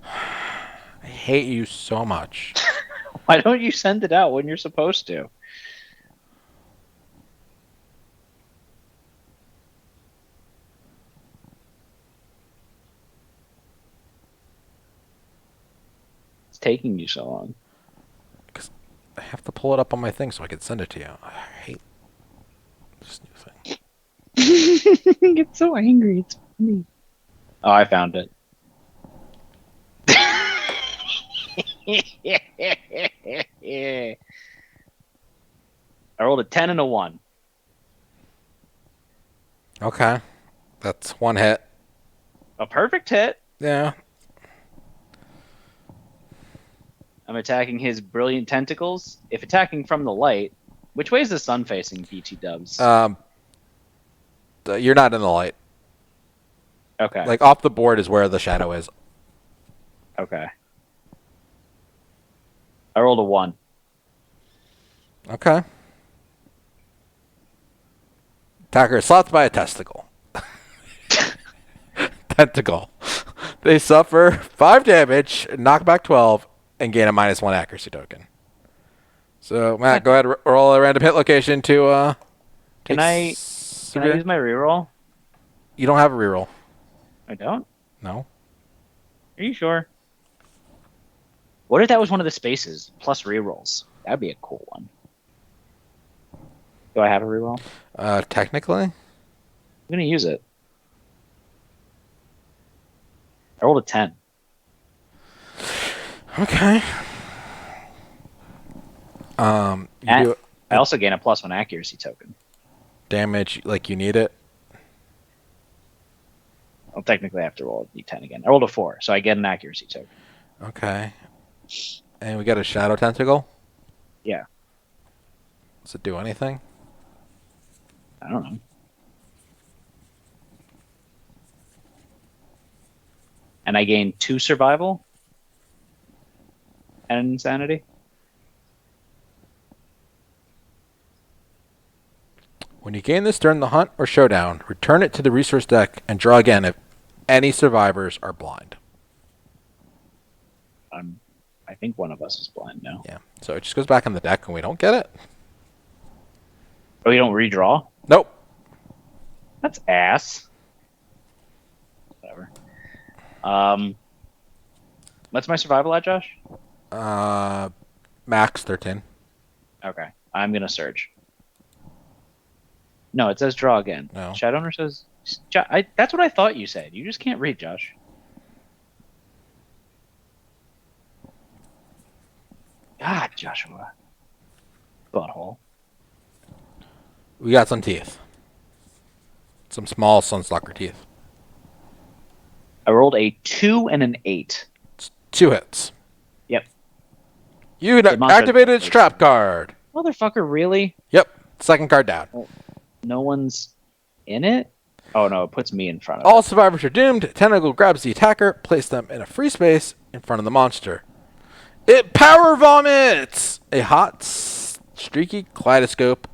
I hate you so much. Why don't you send it out when you're supposed to? taking you so long? Because I have to pull it up on my thing so I can send it to you. I hate this new thing. I get so angry. It's funny. Oh, I found it. I rolled a 10 and a 1. Okay. That's one hit. A perfect hit. Yeah. I'm attacking his brilliant tentacles. If attacking from the light, which way is the sun facing, BT dubs? You're not in the light. Okay. Like, off the board is where the shadow is. Okay. I rolled a 1. Okay. Attacker is slapped by a testicle. Tentacle. They suffer 5 damage, knockback 12, and gain a -1 accuracy token. So, Matt, go ahead, roll a random hit location to Can I use my reroll? You don't have a reroll. I don't? No. Are you sure? What if that was one of the spaces, plus rerolls? That'd be a cool one. Do I have a reroll? Technically. I'm going to use it. I rolled a 10. Okay. You do I also gain a +1 accuracy token. damage like you need it. I'll technically have to roll a d10 again. I rolled a 4, so I get an accuracy token. Okay. And we got a shadow tentacle. Yeah. Does it do anything? I don't know. And I gain 2 survival and insanity. When you gain this during the hunt or showdown, return it to the resource deck and draw again if any survivors are blind. I think one of us is blind now. Yeah. So it just goes back in the deck and we don't get it. Oh, you don't redraw? Nope. That's ass. Whatever. What's my survival at, Josh? Max 13. Okay. I'm going to search. No, it says draw again. No. Shadowrunner says... that's what I thought you said. You just can't read, Josh. God, Joshua. Butthole. We got some teeth. Some small sunstalker teeth. I rolled a 2 and an 8. It's 2 hits. Yep. You activated its trap card. Motherfucker, really? Yep. Second card down. No one's in it? Oh, no, it puts me in front of All survivors are doomed. Tentacle grabs the attacker, place them in a free space in front of the monster. It power vomits a hot, streaky kaleidoscope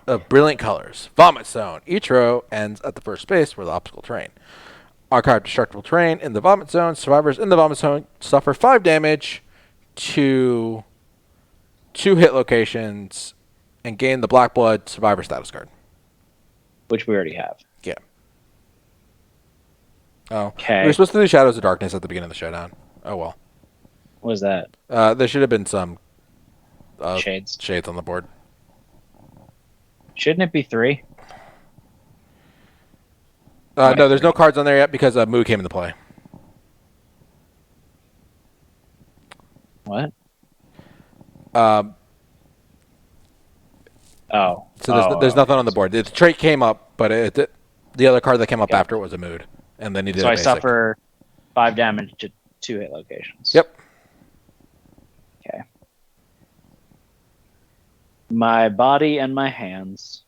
of brilliant colors. Vomit zone. Each row ends at the first space where the obstacle terrain. Archive destructible terrain in the vomit zone. Survivors in the vomit zone suffer 5 damage to 2 hit locations and gain the Black Blood survivor status card. Which we already have. Yeah. Oh. Okay. We were supposed to do Shadows of Darkness at the beginning of the showdown. Oh, well. What was that? There should have been some Shades. shades on the board. Shouldn't it be 3? No, there's no cards on there yet because Moo came into play. What? So there's nothing on the board. The trait came up, but the other card that came up after it was a mood, and then he did. So a I basic. suffer 5 damage to 2 hit locations. Yep. Okay. My body and my hands.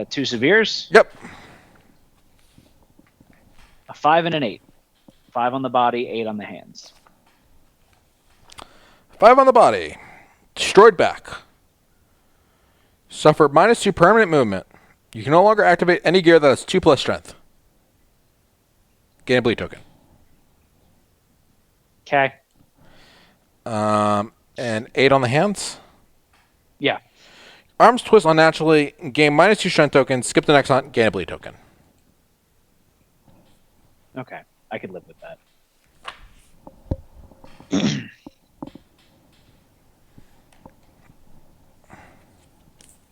2 severes. Yep. A 5 and an 8. 5 on the body, 8 on the hands. 5 on the body. Destroyed back. Suffer -2 permanent movement. You can no longer activate any gear that has 2+ strength. Gain a bleed token. Okay. And 8 on the hands. Yeah. Arms twist unnaturally. Gain -2 strength token. Skip the next hunt. Gain a bleed token. Okay. I could live with that.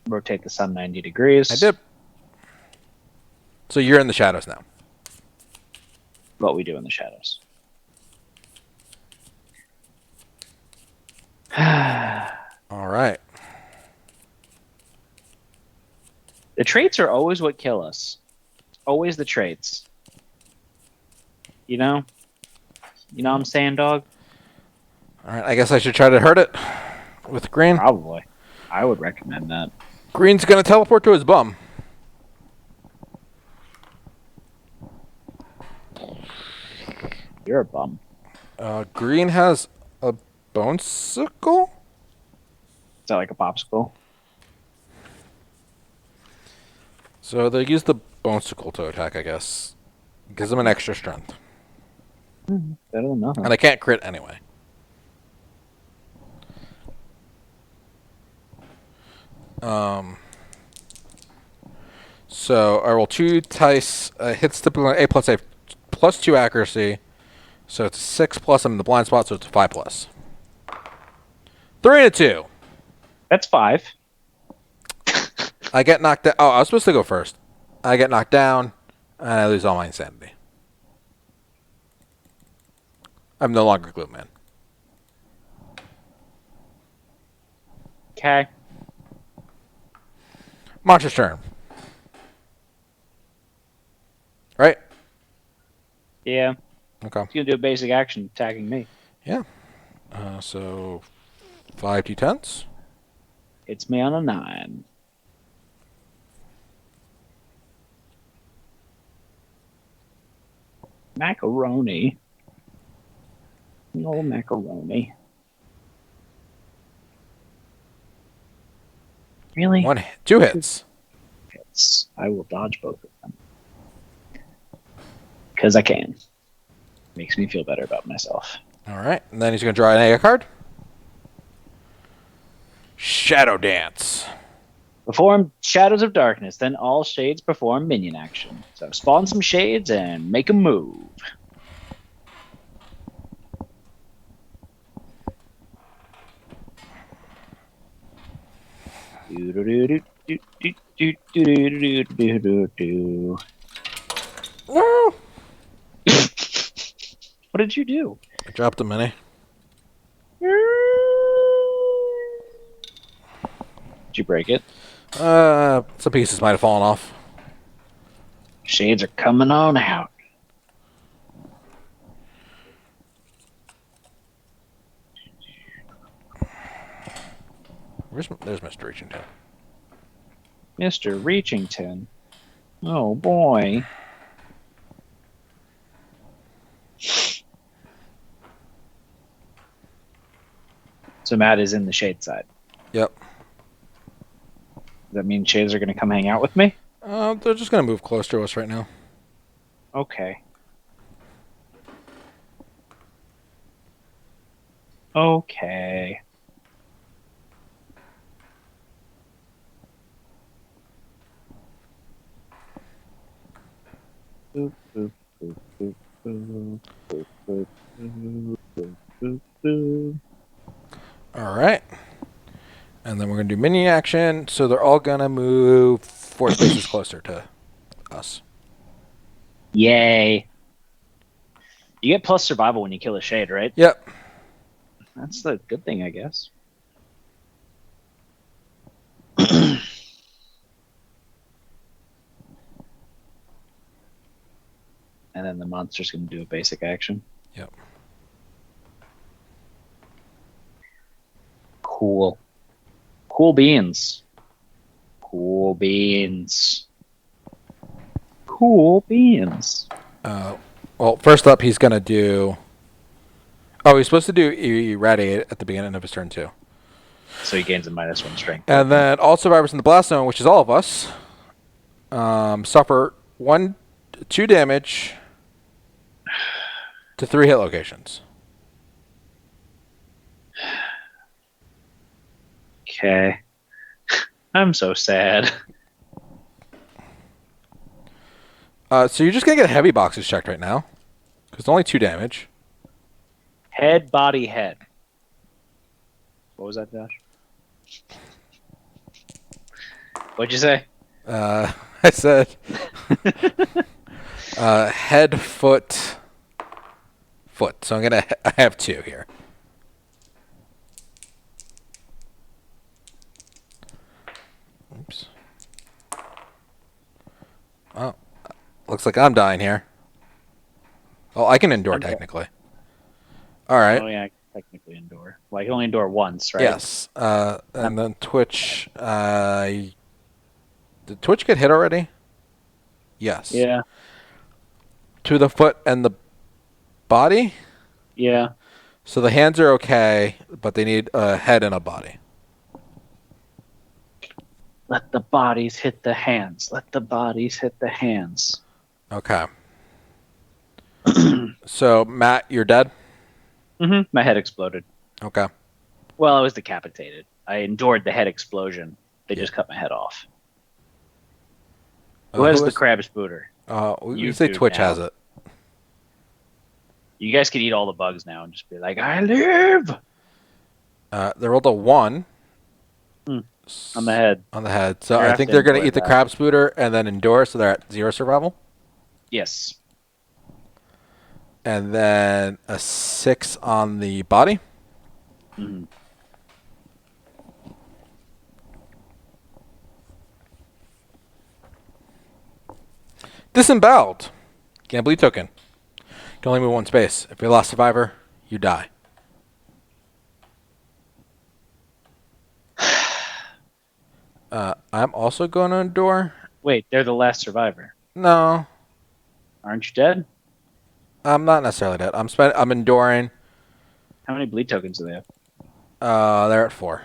Rotate the sun 90 degrees. I did. So you're in the shadows now. What we do in the shadows. All right. The traits are always what kill us. Always the traits. You know? You know what I'm saying, dog? All right. I guess I should try to hurt it with green. Probably. I would recommend that. Green's going to teleport to his bum. You're a bum. Green has a bonesicle? Is that like a popsicle? So they use the bonesicle to attack, I guess. Gives them an extra strength. Better than nothing. And I can't crit anyway. So I roll 2 dice. Hits typically A plus A plus 2 accuracy. So it's a 6 plus. I'm in the blind spot, so it's a 5 plus. 3 and a 2. That's 5. I get knocked down. Oh, I was supposed to go first. I get knocked down, and I lose all my insanity. I'm no longer Glue Man. Okay. Monster's turn. Right? Yeah. Okay. He's going to do a basic action attacking me. Yeah. So 5 d10s. Hits me on a 9. Macaroni. No macaroni. Really? 2 hits. Hits. I will dodge both of them. Because I can. Makes me feel better about myself. All right. And then he's going to draw an A card. Shadow Dance. Perform Shadows of Darkness, then all shades perform minion action. So spawn some shades and make them move. No. What did you do? I dropped a mini. Did you break it? Some pieces might have fallen off. Shades are coming on out. There's Mr. Reachington. Mr. Reachington. Oh boy. So Matt is in the shade side. Yep. Does that mean shades are going to come hang out with me? They're just going to move close to us right now. Okay. Okay. Boop, boop, boop, boop, boop, boop, boop, boop, boop, boop, boop. All right. And then we're going to do mini action. So they're all going to move 4 spaces closer to us. Yay. You get plus survival when you kill a shade, right? Yep. That's the good thing, I guess. And then the monster's going to do a basic action. Yep. Cool. Cool beans. Cool beans. Cool beans. Well, first up, he's going to do... Oh, he's supposed to do Irradiate at the beginning of his turn, too. So he gains a -1 strength. And then all survivors in the blast zone, which is all of us, suffer 2 damage to 3 hit locations. Okay. I'm so sad. So you're just going to get a heavy boxes checked right now, because it's only 2 damage. Head, body, head. What was that, Josh? What'd you say? I said head, foot, foot. So I have 2 here. Oops. Oh, looks like I'm dying here. Oh, I can endure technically. All right. Oh yeah, technically endure. Well, I can only endure once, right? Yes. And then Twitch. Did Twitch get hit already? Yes. Yeah. To the foot and the body? Yeah. So the hands are okay, but they need a head and a body. Let the bodies hit the hands. Let the bodies hit the hands. Okay. So, Matt, you're dead? Mm-hmm. My head exploded. Okay. Well, I was decapitated. I endured the head explosion. They just cut my head off. Who has the crab spooter? We You say do Twitch now. has it. You guys could eat all the bugs now and just be like, I live! They rolled a 1. On the head. On the head. So You're I have think to they're going to endure eat the that. crab spooter and then endure, so they're at 0 survival. Yes. And then a 6 on the body. Mm-hmm. Disemboweled. Can't bleed token. Can only move 1 space. If you're last survivor, you die. I'm also going to endure. Wait, they're the last survivor. No, Aren't you dead? I'm not necessarily dead. I'm enduring. How many bleed tokens do they have? They're at 4.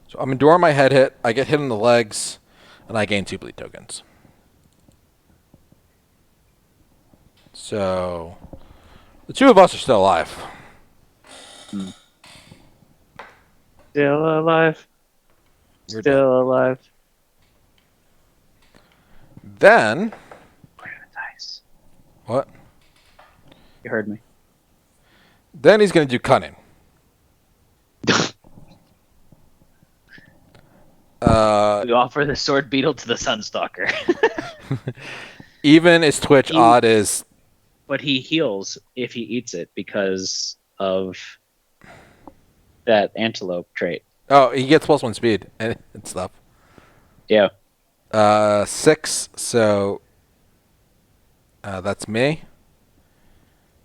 So I'm enduring my head hit. I get hit in the legs, and I gain 2 bleed tokens. So the 2 of us are still alive. Still alive. You're Still alive. Then Nice. what? You heard me. Then he's going to do cunning. We offer the sword beetle to the Sunstalker. Even is Twitch, odd is. But he heals if he eats it because of that antelope trait. Oh, he gets +1 speed and stuff. Yeah. 6, so that's me.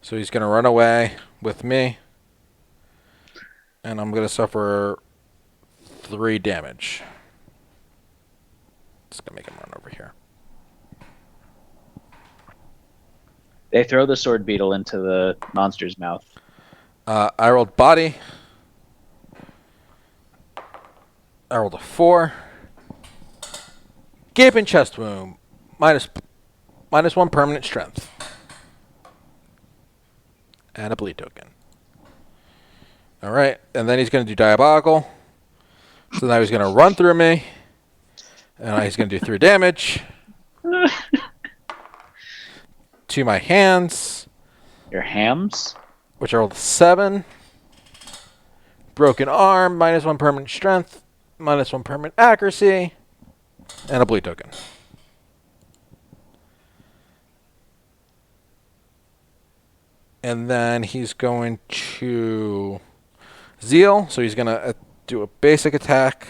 So he's going to run away with me. And I'm going to suffer 3 damage. Just going to make him run over here. They throw the sword beetle into the monster's mouth. I rolled body. I rolled a 4. Gaping chest wound. -1 permanent strength. And a bleed token. Alright, and then he's going to do diabolical. So now he's going to run through me. And now he's going to do 3 damage. To my hands. Your hams? Which I rolled a 7. Broken arm, -1 permanent strength, -1 permanent accuracy, and a bleed token. And then he's going to Zeal, so he's going to do a basic attack.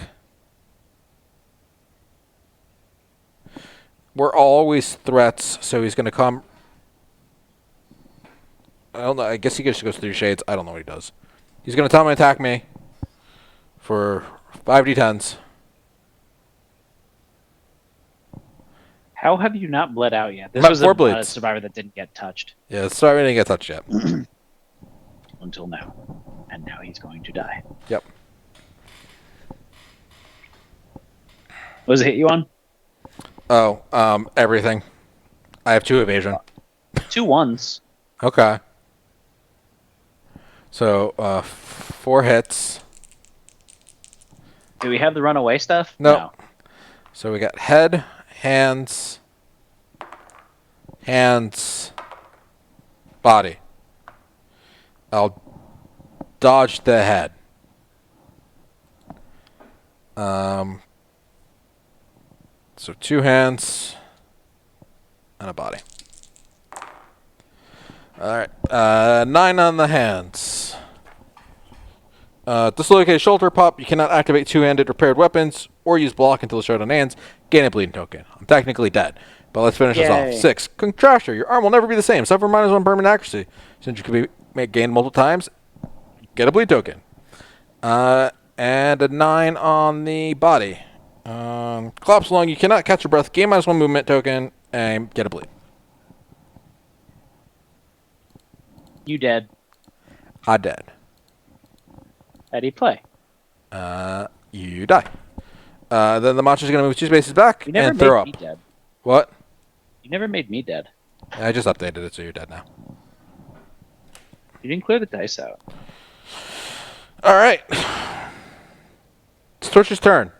We're always threats, so he's going to come. I don't know. I guess he just goes through shades. I don't know what he does. He's going to tell him to attack me for 5d10s. How have you not bled out yet? This About was 4 a bleeds. survivor that didn't get touched Yeah, sorry I didn't get touched yet. until now. And now he's going to die. Yep. What does it hit you on? Oh, everything. I have 2 evasion. 2 ones. Okay. So, 4 hits. Do we have the runaway stuff? No. So we got head, hands, Hands. Body. I'll dodge the head. So 2 hands and a body. All right. 9 on the hands. Dislocate shoulder pop. You cannot activate 2-handed or paired weapons or use block until it's showed on hands. Gain a bleeding token. I'm technically dead. But let's finish this off. 6. Contracture. Your arm will never be the same. Suffer -1 permanent accuracy. Since you can be gained multiple times, get a bleed token. And a 9 on the body. Collapse lung. You cannot catch your breath. Gain -1 movement token and get a bleed. You dead. I dead. How do you play? You die. Then the monster's going to move 2 spaces back You never and made throw up. me dead. What? You never made me dead. I just updated it, so you're dead now. You didn't clear the dice out. All right. It's Twitch's turn.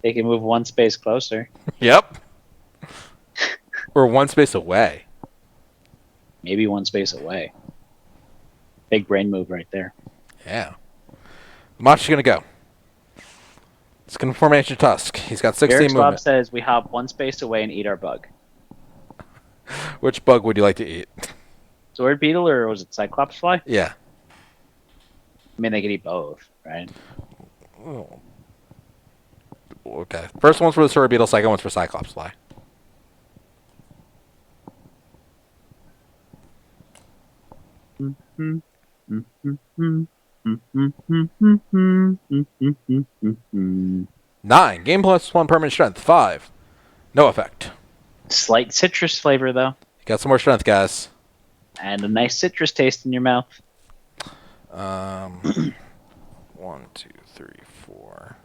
They can move 1 space closer. Yep. Or 1 space away. Maybe 1 space away. Big brain move right there. Yeah. The monster's going to go. It's going to formation tusk. He's got 16 Eric's Bob movement. says we hop 1 space away and eat our bug. Which bug would you like to eat? Sword beetle or was it Cyclops fly? Yeah. I mean, they could eat both, right? Oh. Okay. First one's for the sword beetle. Second one's for Cyclops fly. Nine. Game +1 permanent strength. 5. No effect. Slight citrus flavor, though. You got some more strength, guys. And a nice citrus taste in your mouth. 1, 2, 3, 4,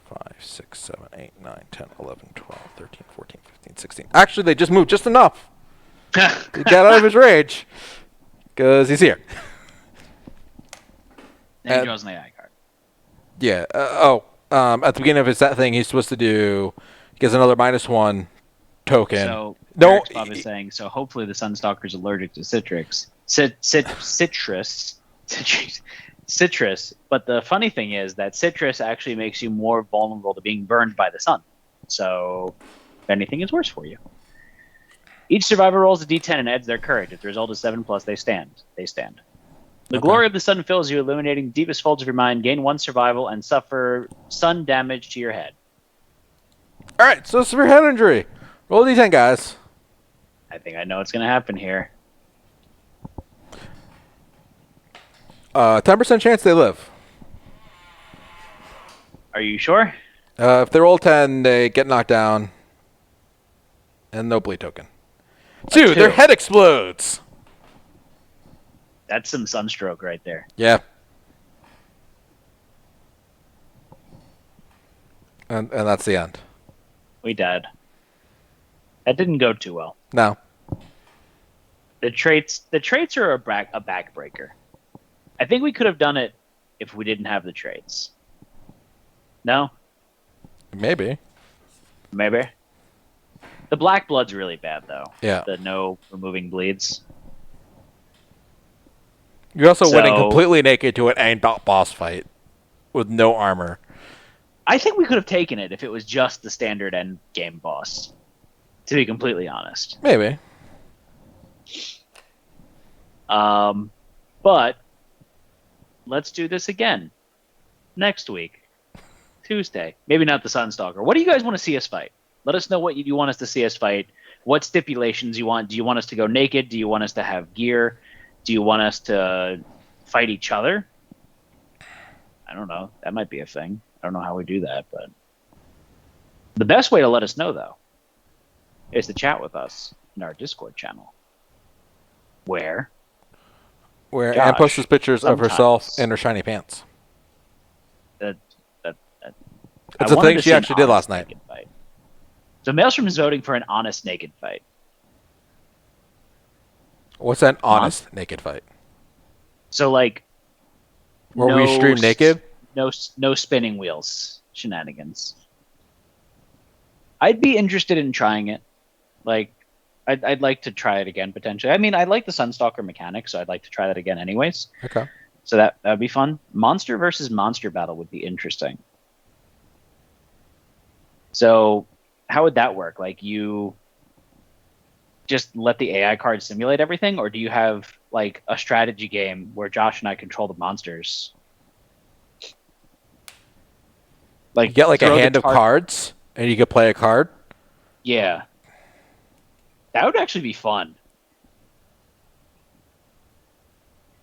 5, 6, 7, 8, 9, 10, 11, 12, 13, 14, 15, 16. Actually, they just moved just enough. He got out of his rage. Because he's here. And he draws an AI card. Yeah. At the beginning of his set thing, he's supposed to do... He gets another -1 token. So, No, Eric's Bob is saying, so hopefully the Sunstalker's allergic to citrus. Citrus. But the funny thing is that citrus actually makes you more vulnerable to being burned by the sun. So, if anything, is worse for you. Each survivor rolls a d10 and adds their courage. If the result is 7+, they stand. The glory of the sun fills you, illuminating the deepest folds of your mind. Gain 1 survival and suffer sun damage to your head. All right, so severe head injury. Roll a d10, guys. I think I know what's going to happen here. 10% chance they live. Are you sure? If they roll 10, they get knocked down. And no bleed token. 2, their head explodes. That's some sunstroke right there. Yeah. And that's the end. We died. That didn't go too well. No. The traits are a backbreaker. I think we could have done it if we didn't have the traits. No? Maybe. Maybe. The black blood's really bad though. Yeah. The no removing bleeds. You're also So- winning completely naked to an aimed-out boss fight with no armor. I think we could have taken it if it was just the standard end game boss. To be completely honest. Maybe. But let's do this again next week, Tuesday. Maybe not the Sunstalker. What do you guys want to see us fight? Let us know what you want us to see us fight. What stipulations you want? Do you want us to go naked? Do you want us to have gear? Do you want us to fight each other? I don't know. That might be a thing. I don't know how we do that, but the best way to let us know, though, is to chat with us in our Discord channel, where Where Josh, Anne posted pictures of herself sometimes. in her shiny pants. that It's I a wanted thing to she see an actually did honest last night. naked fight. So Maelstrom is voting for an honest naked fight. What's an honest naked fight? So like, Where we stream naked? no spinning wheels shenanigans. I'd be interested in trying it. Like, I'd like to try it again potentially. I mean, I like the Sunstalker mechanic, so I'd like to try that again anyways. Okay. So that would be fun. Monster versus monster battle would be interesting. So how would that work? Like you just let the AI card simulate everything, or do you have like a strategy game where Josh and I control the monsters? Like You get like a throw the hand of cards, and you could play a card. Yeah. That would actually be fun.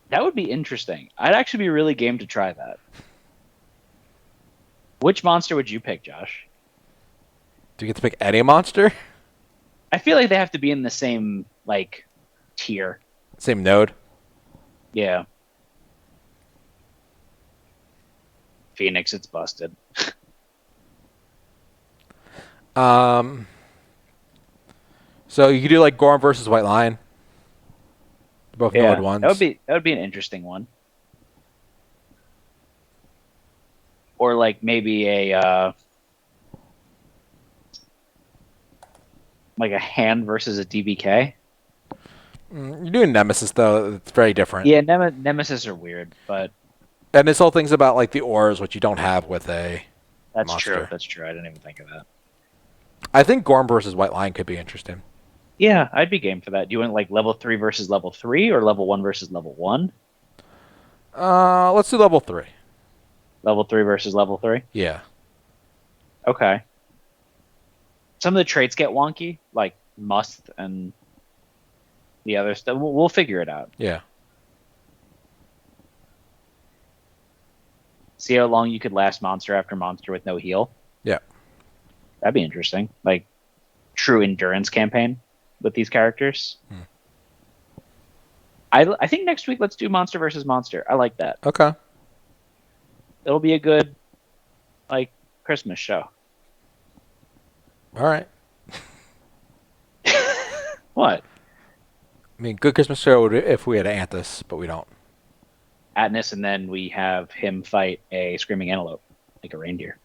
That would be interesting. I'd actually be really game to try that. Which monster would you pick, Josh? Do you get to pick any monster? I feel like they have to be in the same like tier. Same node. Yeah. Phoenix, it's busted. So you could do like Gorm versus White Lion. Both node ones. That would be an interesting one. Or like maybe a like a hand versus a DBK. You're doing Nemesis though. It's very different. Yeah, Nemesis are weird, but And this whole thing's about like the auras, which you don't have with a that's monster. true. That's true. I didn't even think of that. I think Gorm versus White Lion could be interesting. Yeah, I'd be game for that. Do you want like level 3 versus level 3 or level 1 versus level 1? Let's do level 3. Level 3 versus level 3? Yeah. Okay. Some of the traits get wonky, like must and the other stuff. We'll figure it out. Yeah. See how long you could last monster after monster with no heal. Yeah. That'd be interesting. Like true endurance campaign with these characters. I think next week let's do monster versus monster. I like that. Okay. It'll be a good like Christmas show. All right. What? I mean, good Christmas show would if we had Anthus, but we don't. Atnus, and then we have him fight a screaming antelope, like a reindeer.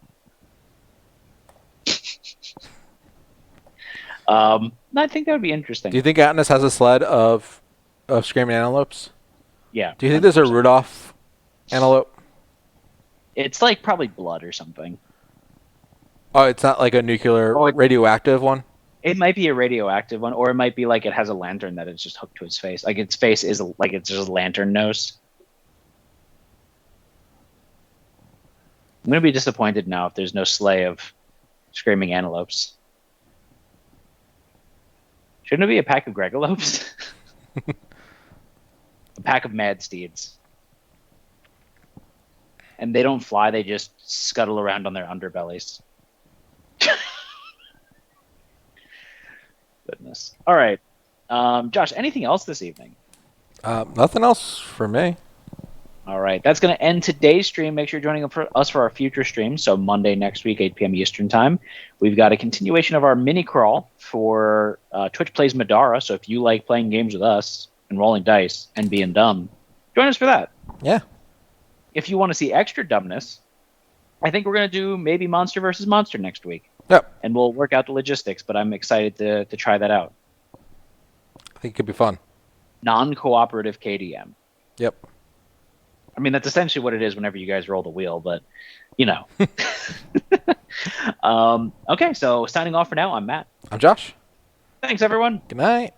I think that would be interesting. Do you think Atnus has a sled of screaming antelopes? Yeah. Do you think there's a Rudolph antelope? It's like probably blood or something. Oh, it's not like a nuclear radioactive one? It might be a radioactive one, or it might be like it has a lantern that is just hooked to its face. Like its face is like it's just a lantern nose. I'm gonna be disappointed now if there's no sleigh of screaming antelopes. Shouldn't it be a pack of Gregolopes? A pack of mad steeds. And they don't fly, they just scuttle around on their underbellies. Goodness. All right. Josh, anything else this evening? Nothing else for me. All right. That's going to end today's stream. Make sure you're joining us for our future streams. So Monday next week, 8 p.m. Eastern Time. We've got a continuation of our mini crawl for Twitch Plays Madara. So if you like playing games with us and rolling dice and being dumb, join us for that. Yeah. If you want to see extra dumbness, I think we're going to do maybe Monster versus Monster next week. Yep. And we'll work out the logistics, but I'm excited to try that out. I think it could be fun. Non-cooperative KDM. Yep. I mean, that's essentially what it is whenever you guys roll the wheel, but, you know. Okay, so signing off for now, I'm Matt. I'm Josh. Thanks, everyone. Good night.